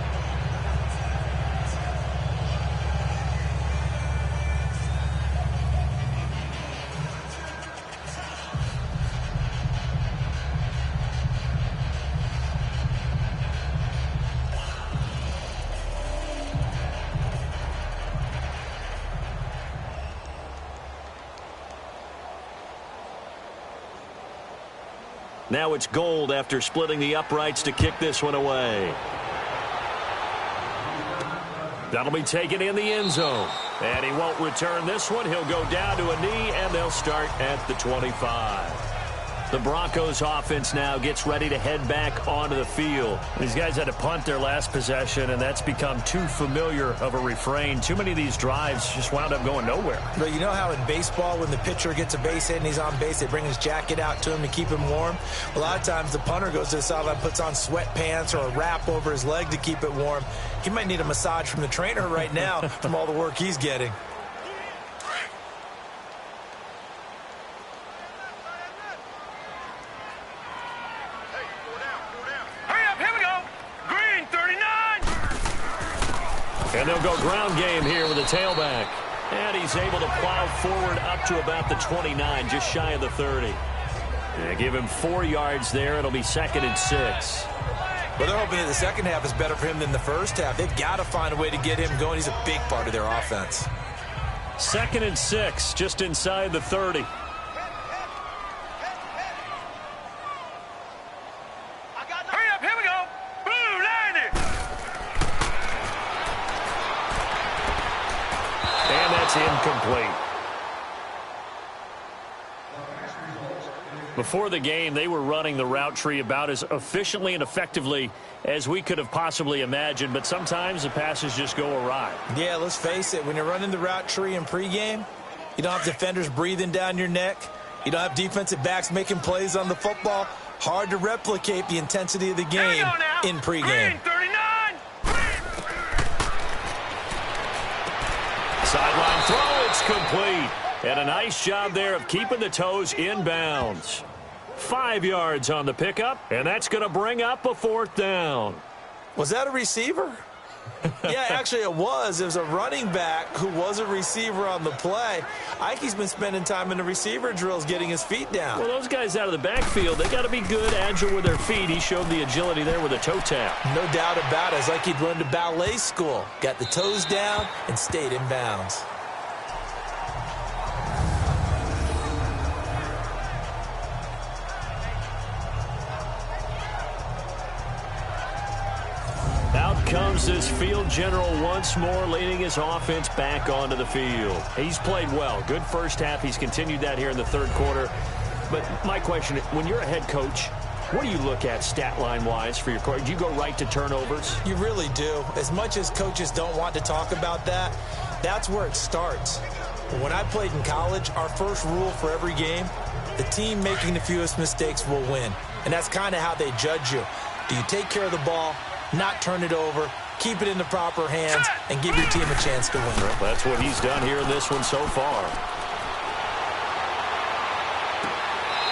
Now it's Gold after splitting the uprights to kick this one away. That'll be taken in the end zone. And he won't return this one. He'll go down to a knee, and they'll start at the 25. The Broncos offense now gets ready to head back onto the field. These guys had to punt their last possession, and that's become too familiar of a refrain. Too many of these drives just wound up going nowhere. But you know how in baseball, when the pitcher gets a base hit and he's on base, they bring his jacket out to him to keep him warm? A lot of times the punter goes to the sideline, puts on sweatpants or a wrap over his leg to keep it warm. He might need a massage from the trainer right now from all the work he's getting. And they'll go ground game here with a tailback. And he's able to plow forward up to about the 29, just shy of the 30. And give him 4 yards there. It'll be 2nd and 6. Well, they're hoping that the second half is better for him than the first half. They've got to find a way to get him going. He's a big part of their offense. 2nd and 6, just inside the 30. Incomplete. Before the game, they were running the route tree about as efficiently and effectively as we could have possibly imagined, but sometimes the passes just go awry. Yeah, let's face it. When you're running the route tree in pregame, you don't have defenders breathing down your neck. You don't have defensive backs making plays on the football. Hard to replicate the intensity of the game in pregame. Sideline throw, it's complete. And a nice job there of keeping the toes in bounds. 5 yards on the pickup, and that's going to bring up a 4th down. Was that a receiver? Yeah, actually it was. It was a running back who was a receiver on the play. Ike's been spending time in the receiver drills getting his feet down. Well, those guys out of the backfield, they got to be good, agile with their feet. He showed the agility there with a toe tap. No doubt about it. It's like he'd run to ballet school. Got the toes down and stayed in bounds. Out comes comes this field general once more, leading his offense back onto the field. He's played well. Good first half. He's continued that here in the third quarter. But my question, when you're a head coach, what do you look at stat line-wise for your coach? Do you go right to turnovers? You really do. As much as coaches don't want to talk about that, that's where it starts. When I played in college, our first rule for every game, the team making the fewest mistakes will win. And that's kind of how they judge you. Do you take care of the ball, not turn it over, keep it in the proper hands, and give your team a chance to win? Well, that's what he's done here in this one so far.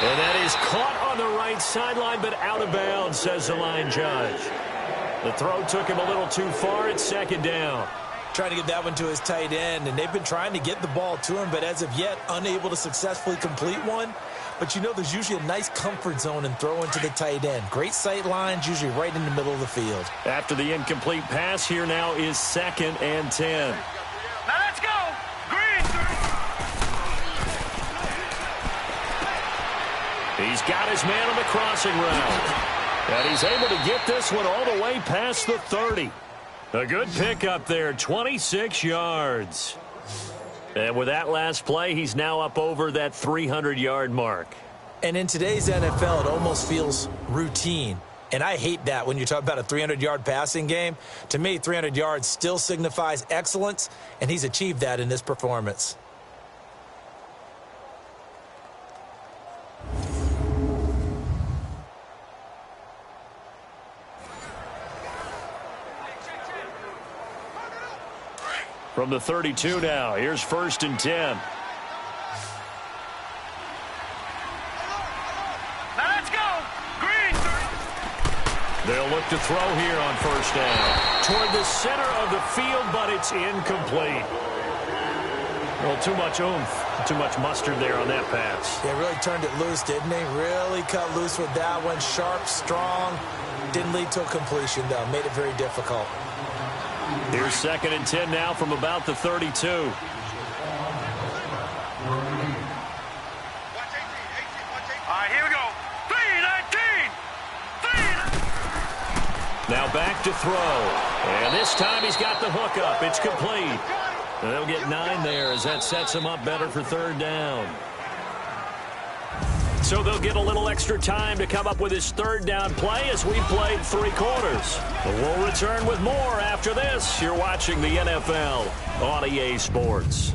And that is caught on the right sideline, but out of bounds, says the line judge. The throw took him a little too far. It's second down. Trying to get that one to his tight end, and they've been trying to get the ball to him, but as of yet, unable to successfully complete one. But you know, there's usually a nice comfort zone in throwing to the tight end. Great sight lines, usually right in the middle of the field. After the incomplete pass, here now is 2nd and 10. Now let's go. Green. He's got his man on the crossing route. And he's able to get this one all the way past the 30. A good pickup there, 26 yards. And with that last play, he's now up over that 300-yard mark. And in today's NFL, it almost feels routine. And I hate that when you talk about a 300-yard passing game. To me, 300 yards still signifies excellence, and he's achieved that in this performance. From the 32 now, here's 1st and 10. Now let's go. Green. They'll look to throw here on 1st down. Toward the center of the field, but it's incomplete. Well, too much oomph, too much mustard there on that pass. Yeah, really turned it loose, didn't he? Really cut loose with that one. Sharp, strong. Didn't lead to a completion, though. Made it very difficult. Here's 2nd and 10 now from about the 32. All right, here we go. 3-19. Now back to throw. And this time he's got the hook up. It's complete. And they'll get 9 there as that sets him up better for 3rd down. So they'll get a little extra time to come up with his 3rd down play as we played 3 quarters. But we'll return with more after this. You're watching the NFL on EA Sports.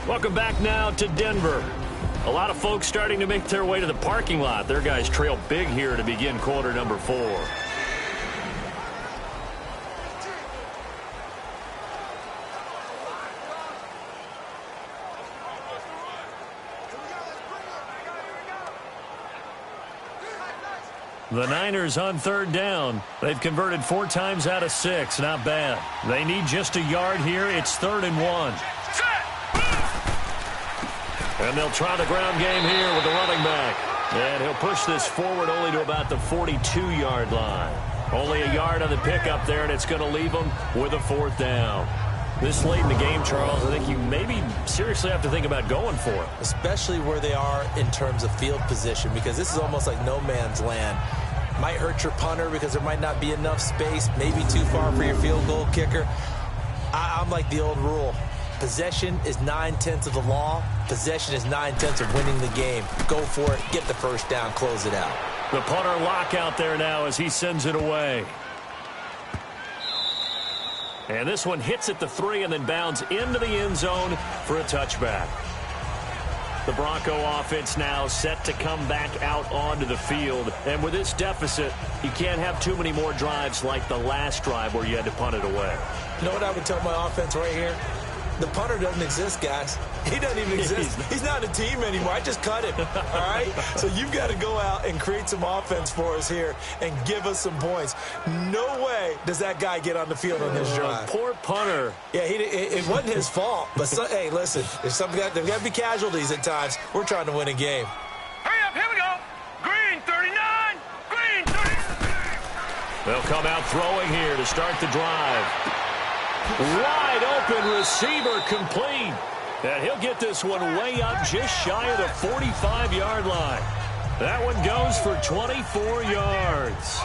Welcome back now to Denver. A lot of folks starting to make their way to the parking lot. Their guys trail big here to begin quarter number 4. The Niners on 3rd down. They've converted 4 times out of 6. Not bad. They need just a yard here. It's 3rd and 1. And they'll try the ground game here with the running back. And he'll push this forward only to about the 42-yard line. Only a yard on the pickup there, and it's going to leave them with a 4th down. This late in the game, Charles, I think you maybe seriously have to think about going for it. Especially where they are in terms of field position, because this is almost like no man's land. Might hurt your punter because there might not be enough space, maybe too far for your field goal kicker. I'm like the old rule. Possession is 9/10 of the law. Possession is 9/10 of winning the game. Go for it, get the 1st down, close it out. The punter lock out there now as he sends it away. And this one hits at the 3 and then bounds into the end zone for a touchback. The Bronco offense now set to come back out onto the field. And with this deficit, you can't have too many more drives like the last drive where you had to punt it away. You know what I would tell my offense right here? The punter doesn't exist, guys. He doesn't even exist. He's not a team anymore. I just cut him, all right? So you've got to go out and create some offense for us here and give us some points. No way does that guy get on the field on this drive. Poor punter. Yeah, it wasn't his fault. But, hey, listen, there's got to be casualties at times. We're trying to win a game. Hurry up, here we go. Green 39. Green 39. They'll come out throwing here to start the drive. Wide open receiver complete. And he'll get this one way up just shy of the 45-yard line. That one goes for 24 yards.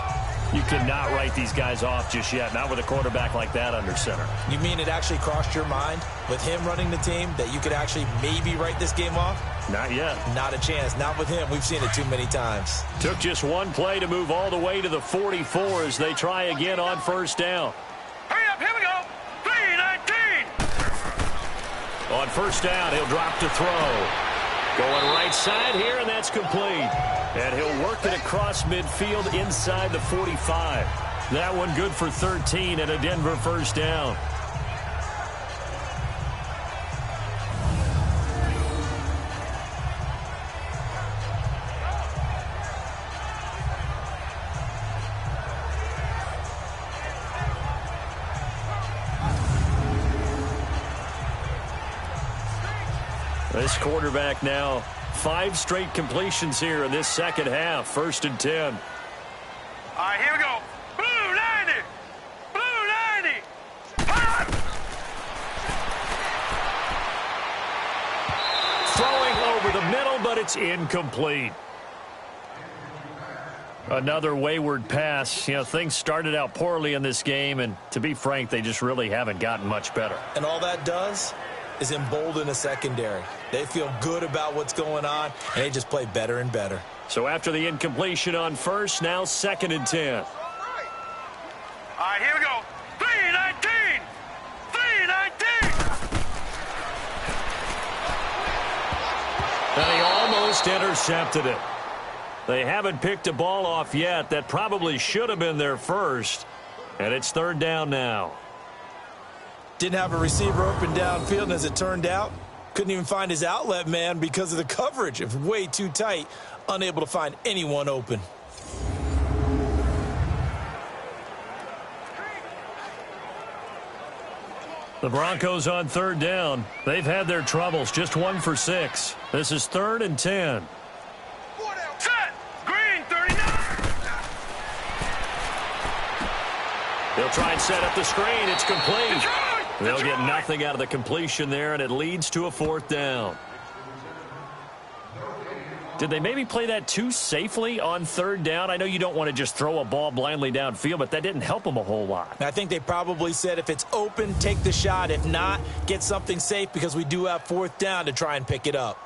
You cannot write these guys off just yet, not with a quarterback like that under center. You mean it actually crossed your mind with him running the team that you could actually maybe write this game off? Not yet. Not a chance. Not with him. We've seen it too many times. Took just one play to move all the way to the 44 as they try again on first down. Hurry up, here we go. 3-19. On first down, he'll drop to throw. Going right side here, and that's complete. And he'll work it across midfield inside the 45. That one good for 13 and a Denver first down. This quarterback now 5 straight completions here in this second half. 1st and 10. All right, here we go. Blue 90. Blue 90. Hurry up. Throwing over the middle, but it's incomplete. Another wayward pass. You know, things started out poorly in this game, and to be frank, they just really haven't gotten much better. And all that does is embolden a secondary. They feel good about what's going on, and they just play better and better. So after the incompletion on first, now 2nd and 10. All right, here we go. 3-19. 3-19. And he almost intercepted it. They haven't picked a ball off yet. That probably should have been their first. And it's 3rd down now. Didn't have a receiver open downfield, and as it turned out, couldn't even find his outlet man because of the coverage. It was way too tight, unable to find anyone open. The Broncos on 3rd down. They've had their troubles, just 1 for 6. This is 3rd and 10. Set. Green 39. They'll try and set up the screen. It's complete. They'll get nothing out of the completion there, and it leads to a 4th down. Did they maybe play that too safely on 3rd down? I know you don't want to just throw a ball blindly downfield, but that didn't help them a whole lot. I think they probably said if it's open, take the shot. If not, get something safe because we do have 4th down to try and pick it up.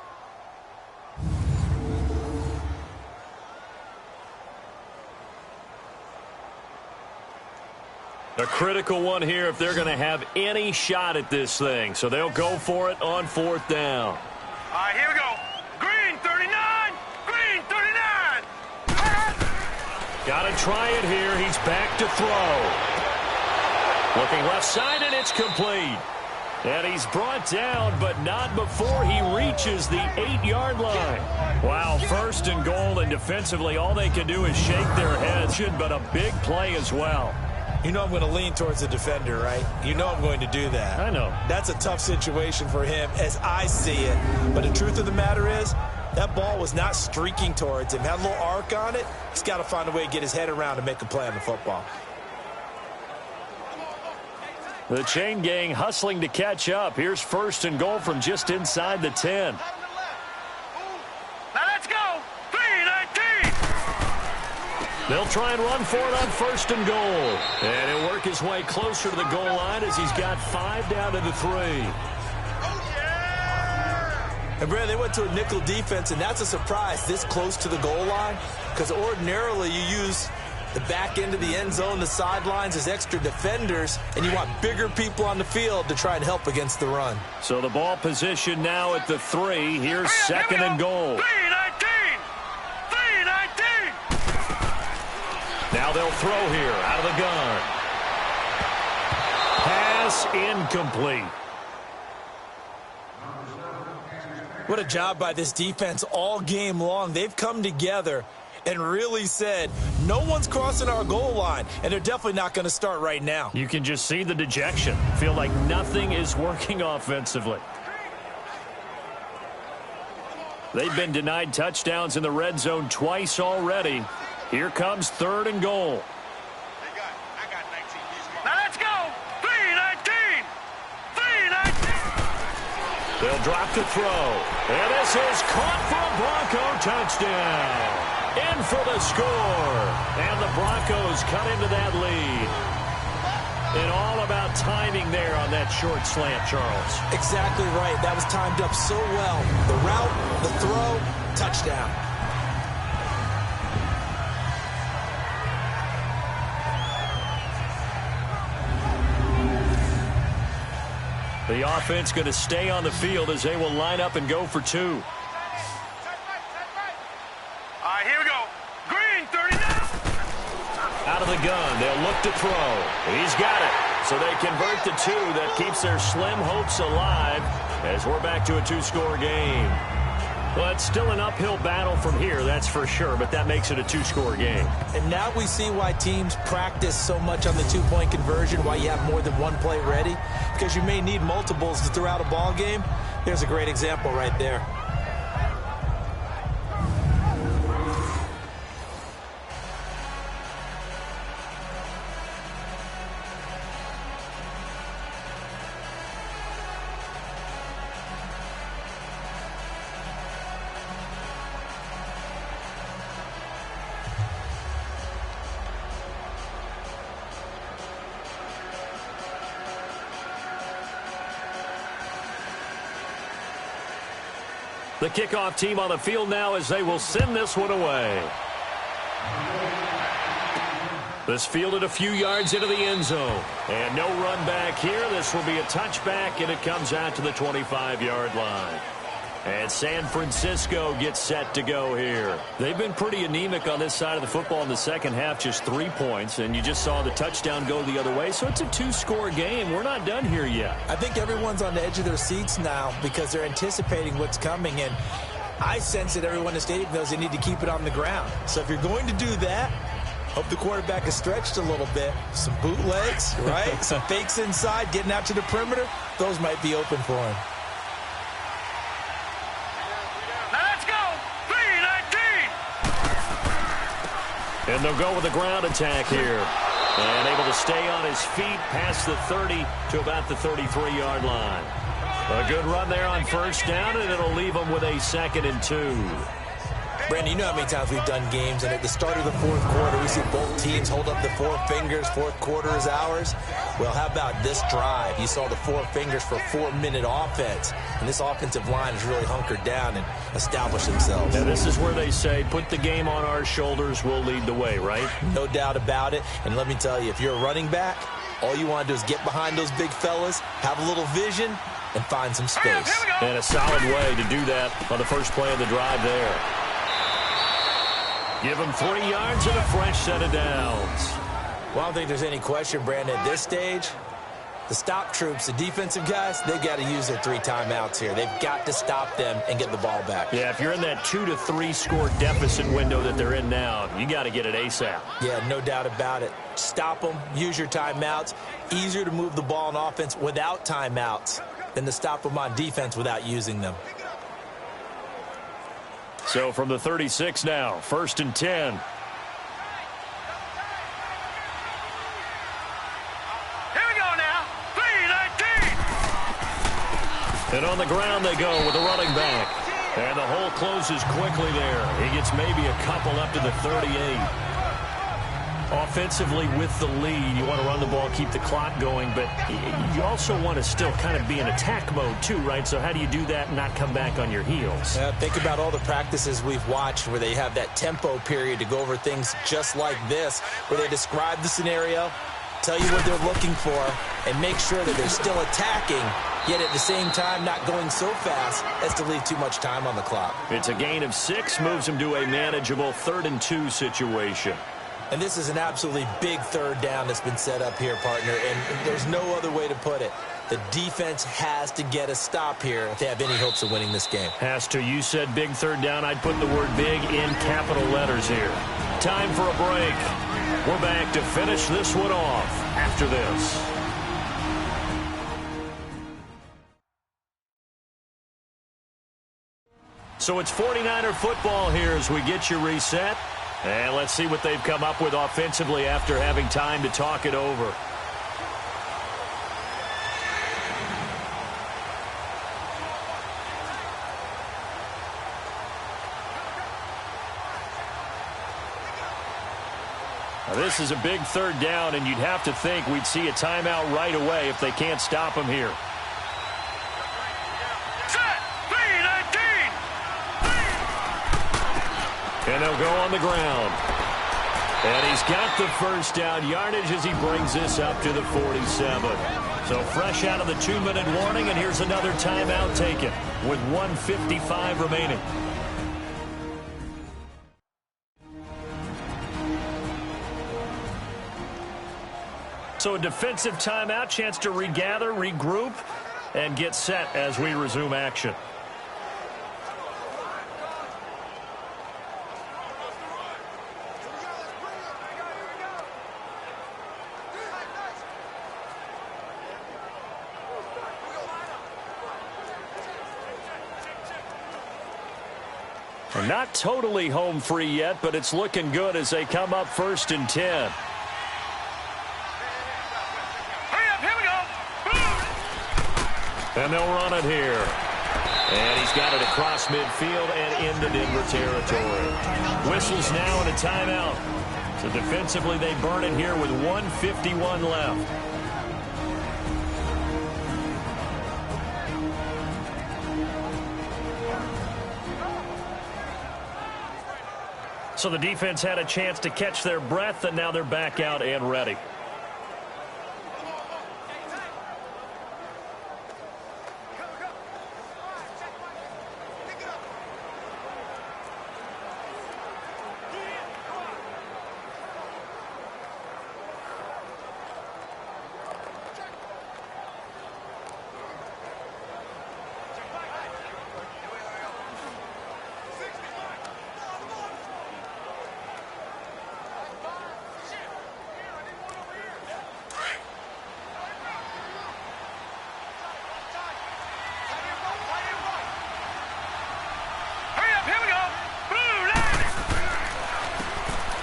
A critical one here if they're going to have any shot at this thing. So they'll go for it on 4th down. All right, here we go. Green 39. Green 39. Got to try it here. He's back to throw. Looking left side, and it's complete. And he's brought down, but not before he reaches the 8-yard line. Wow, 1st and goal, and defensively all they can do is shake their heads, but a big play as well. You know I'm going to lean towards the defender, right? You know I'm going to do that. I know. That's a tough situation for him as I see it. But the truth of the matter is, that ball was not streaking towards him. Had a little arc on it. He's got to find a way to get his head around and make a play on the football. The chain gang hustling to catch up. Here's 1st and goal from just inside the 10. Now let's go. 3-19. They'll try and run for it on 1st and goal. And he'll work his way closer to the goal line as he's got 5 down to the 3. And, Brad, they went to a nickel defense, and that's a surprise this close to the goal line because ordinarily you use the back end of the end zone, the sidelines as extra defenders, and you want bigger people on the field to try and help against the run. So the ball position now at the 3. Here's 2nd and goal. 3-19. 3-19. Now they'll throw here out of the gun. Pass incomplete. What a job by this defense all game long. They've come together and really said, no one's crossing our goal line, and they're definitely not going to start right now. You can just see the dejection. Feel like nothing is working offensively. They've been denied touchdowns in the red zone twice already. Here comes 3rd and goal. Now let's go. 3-19. 3-19. They'll drop to throw. And this is caught for a Bronco touchdown. in for the score. And the Broncos cut into that lead. And all about timing there on that short slant, Charles. Exactly right. That was timed up so well. The route, the throw, touchdown. The offense going to stay on the field as they will line up and go for two. All right, here we go. Green, 30 now. Out of the gun, they'll look to throw. He's got it. So they convert the two. That keeps their slim hopes alive as we're back to a two-score game. Well, it's still an uphill battle from here, that's for sure, but that makes it a two-score game. And now we see why teams practice so much on the two-point conversion, why you have more than one play ready, because you may need multiples to throw out a ball game. There's a great example right there. The kickoff team on the field now as they will send this one away. This fielded a few yards into the end zone. And no run back here. This will be a touchback, and it comes out to the 25-yard line. And San Francisco gets set to go here. They've been pretty anemic on this side of the football in the second half, just 3 points. And you just saw the touchdown go the other way. So it's a two-score game. We're not done here yet. I think everyone's on the edge of their seats now because they're anticipating what's coming. And I sense that everyone in the stadium knows they need to keep it on the ground. So if you're going to do that, hope the quarterback is stretched a little bit. Some bootlegs, right? Some fakes inside, getting out to the perimeter. Those might be open for him. And they'll go with a ground attack here. And able to stay on his feet past the 30 to about the 33-yard line. A good run there on first down, and it'll leave them with a 2nd and 2. Brandon, you know how many times we've done games, and at the start of the fourth quarter, we see both teams hold up the 4 fingers, fourth quarter is ours. Well, how about this drive? You saw the 4 fingers for 4-minute offense, and this offensive line has really hunkered down and established themselves. Now, this is where they say, put the game on our shoulders, we'll lead the way, right? No doubt about it, and let me tell you, if you're a running back, all you want to do is get behind those big fellas, have a little vision, and find some space. And a solid way to do that on the first play of the drive there. Give him 3 yards and a fresh set of downs. Well, I don't think there's any question, Brandon, at this stage, the stop troops, the defensive guys, they've got to use their 3 timeouts here. They've got to stop them and get the ball back. Yeah, if you're in that 2 to 3 score deficit window that they're in now, you got to get it ASAP. Yeah, no doubt about it. Stop them, use your timeouts. Easier to move the ball on offense without timeouts than to stop them on defense without using them. So from the 36 now, 1st and 10. Here we go now. 3-19. And on the ground they go with a running back. And the hole closes quickly there. He gets maybe a couple up to the 38. Offensively with the lead, you want to run the ball, keep the clock going, but you also want to still kind of be in attack mode too, right? So how do you do that and not come back on your heels? Think about all the practices we've watched where they have that tempo period to go over things just like this, where they describe the scenario, tell you what they're looking for, and make sure that they're still attacking, yet at the same time not going so fast as to leave too much time on the clock. It's a gain of 6, moves them to a manageable 3rd and 2 situation. And this is an absolutely big 3rd down that's been set up here, partner, and there's no other way to put it. The defense has to get a stop here if they have any hopes of winning this game. Has to. You said big 3rd down. I'd put the word big in capital letters here. Time for a break. We're back to finish this one off after this. So it's 49er football here as we get you reset. And let's see what they've come up with offensively after having time to talk it over. Now, this is a big third down, and you'd have to think we'd see a timeout right away if they can't stop him here. Set. 3-19. And they'll go on the ground. And he's got the first down yardage as he brings this up to the 47. So fresh out of the 2-minute warning, and here's another timeout taken with 1:55 remaining. So a defensive timeout, chance to regather, regroup, and get set as we resume action. They're not totally home free yet, but it's looking good as they come up 1st and 10. And they'll run it here. And he's got it across midfield and into Denver territory. Whistles now and a timeout. So defensively they burn it here with 1:51 left. So the defense had a chance to catch their breath, and now they're back out and ready.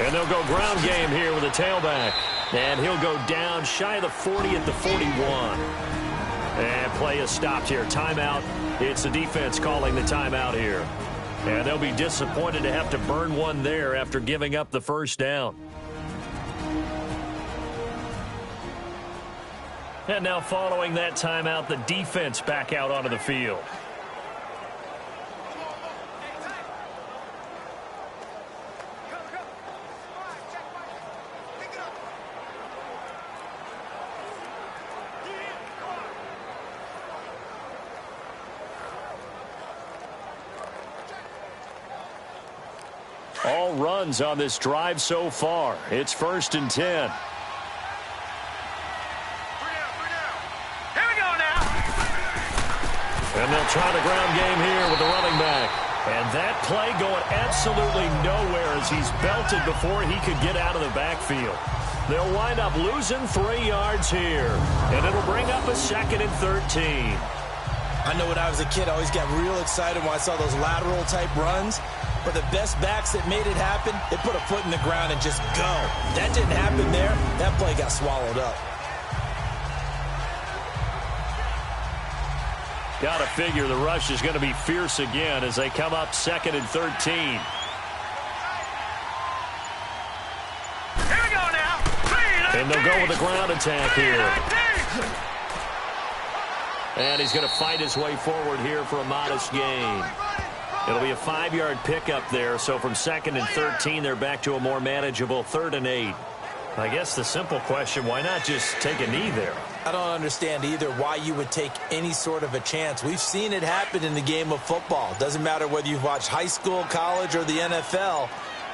And they'll go ground game here with a tailback. And he'll go down shy of the 40 at the 41. And play is stopped here. Timeout. It's the defense calling the timeout here. And they'll be disappointed to have to burn one there after giving up the first down. And now following that timeout, the defense back out onto the field. All runs on this drive so far. It's 1st and 10. Here we go now. And they'll try the ground game here with the running back. And that play going absolutely nowhere as he's belted before he could get out of the backfield. They'll wind up losing 3 yards here. And it'll bring up a 2nd and 13. I know when I was a kid, I always got real excited when I saw those lateral-type runs. But the best backs that made it happen, they put a foot in the ground and just go. That didn't happen there. That play got swallowed up. Got to figure the rush is going to be fierce again as they come up 2nd and 13. Here we go now. 3-19. And they'll go with the ground attack here. 3-19. And he's going to fight his way forward here for a modest gain. It'll be a 5-yard pickup there, so from 2nd and 13, they're back to a more manageable 3rd and 8. I guess the simple question, why not just take a knee there? I don't understand either why you would take any sort of a chance. We've seen it happen in the game of football. Doesn't matter whether you've watched high school, college, or the NFL.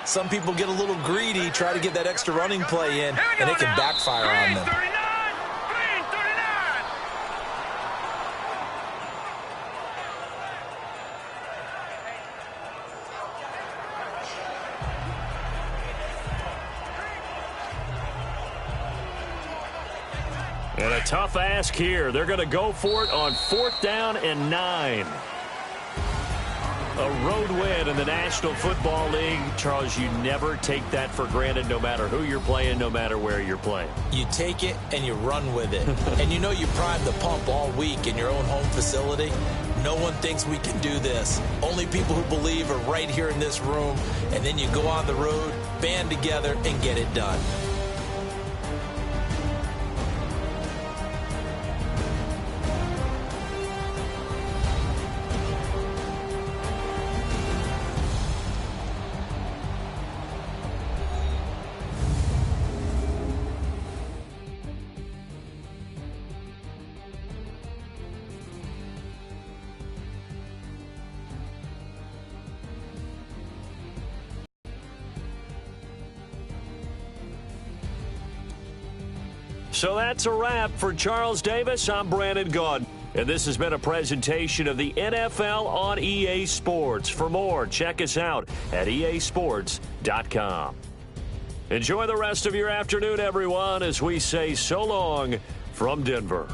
Some people get a little greedy, try to get that extra running play in, and it can backfire on them. And a tough ask here. They're going to go for it on 4th down and 9. A road win in the National Football League. Charles, you never take that for granted no matter who you're playing, no matter where you're playing. You take it and you run with it. And you know you primed the pump all week in your own home facility. No one thinks we can do this. Only people who believe are right here in this room. And then you go on the road, band together, and get it done. So that's a wrap for Charles Davis. I'm Brandon Gaudin. And this has been a presentation of the NFL on EA Sports. For more, check us out at easports.com. Enjoy the rest of your afternoon, everyone, as we say so long from Denver.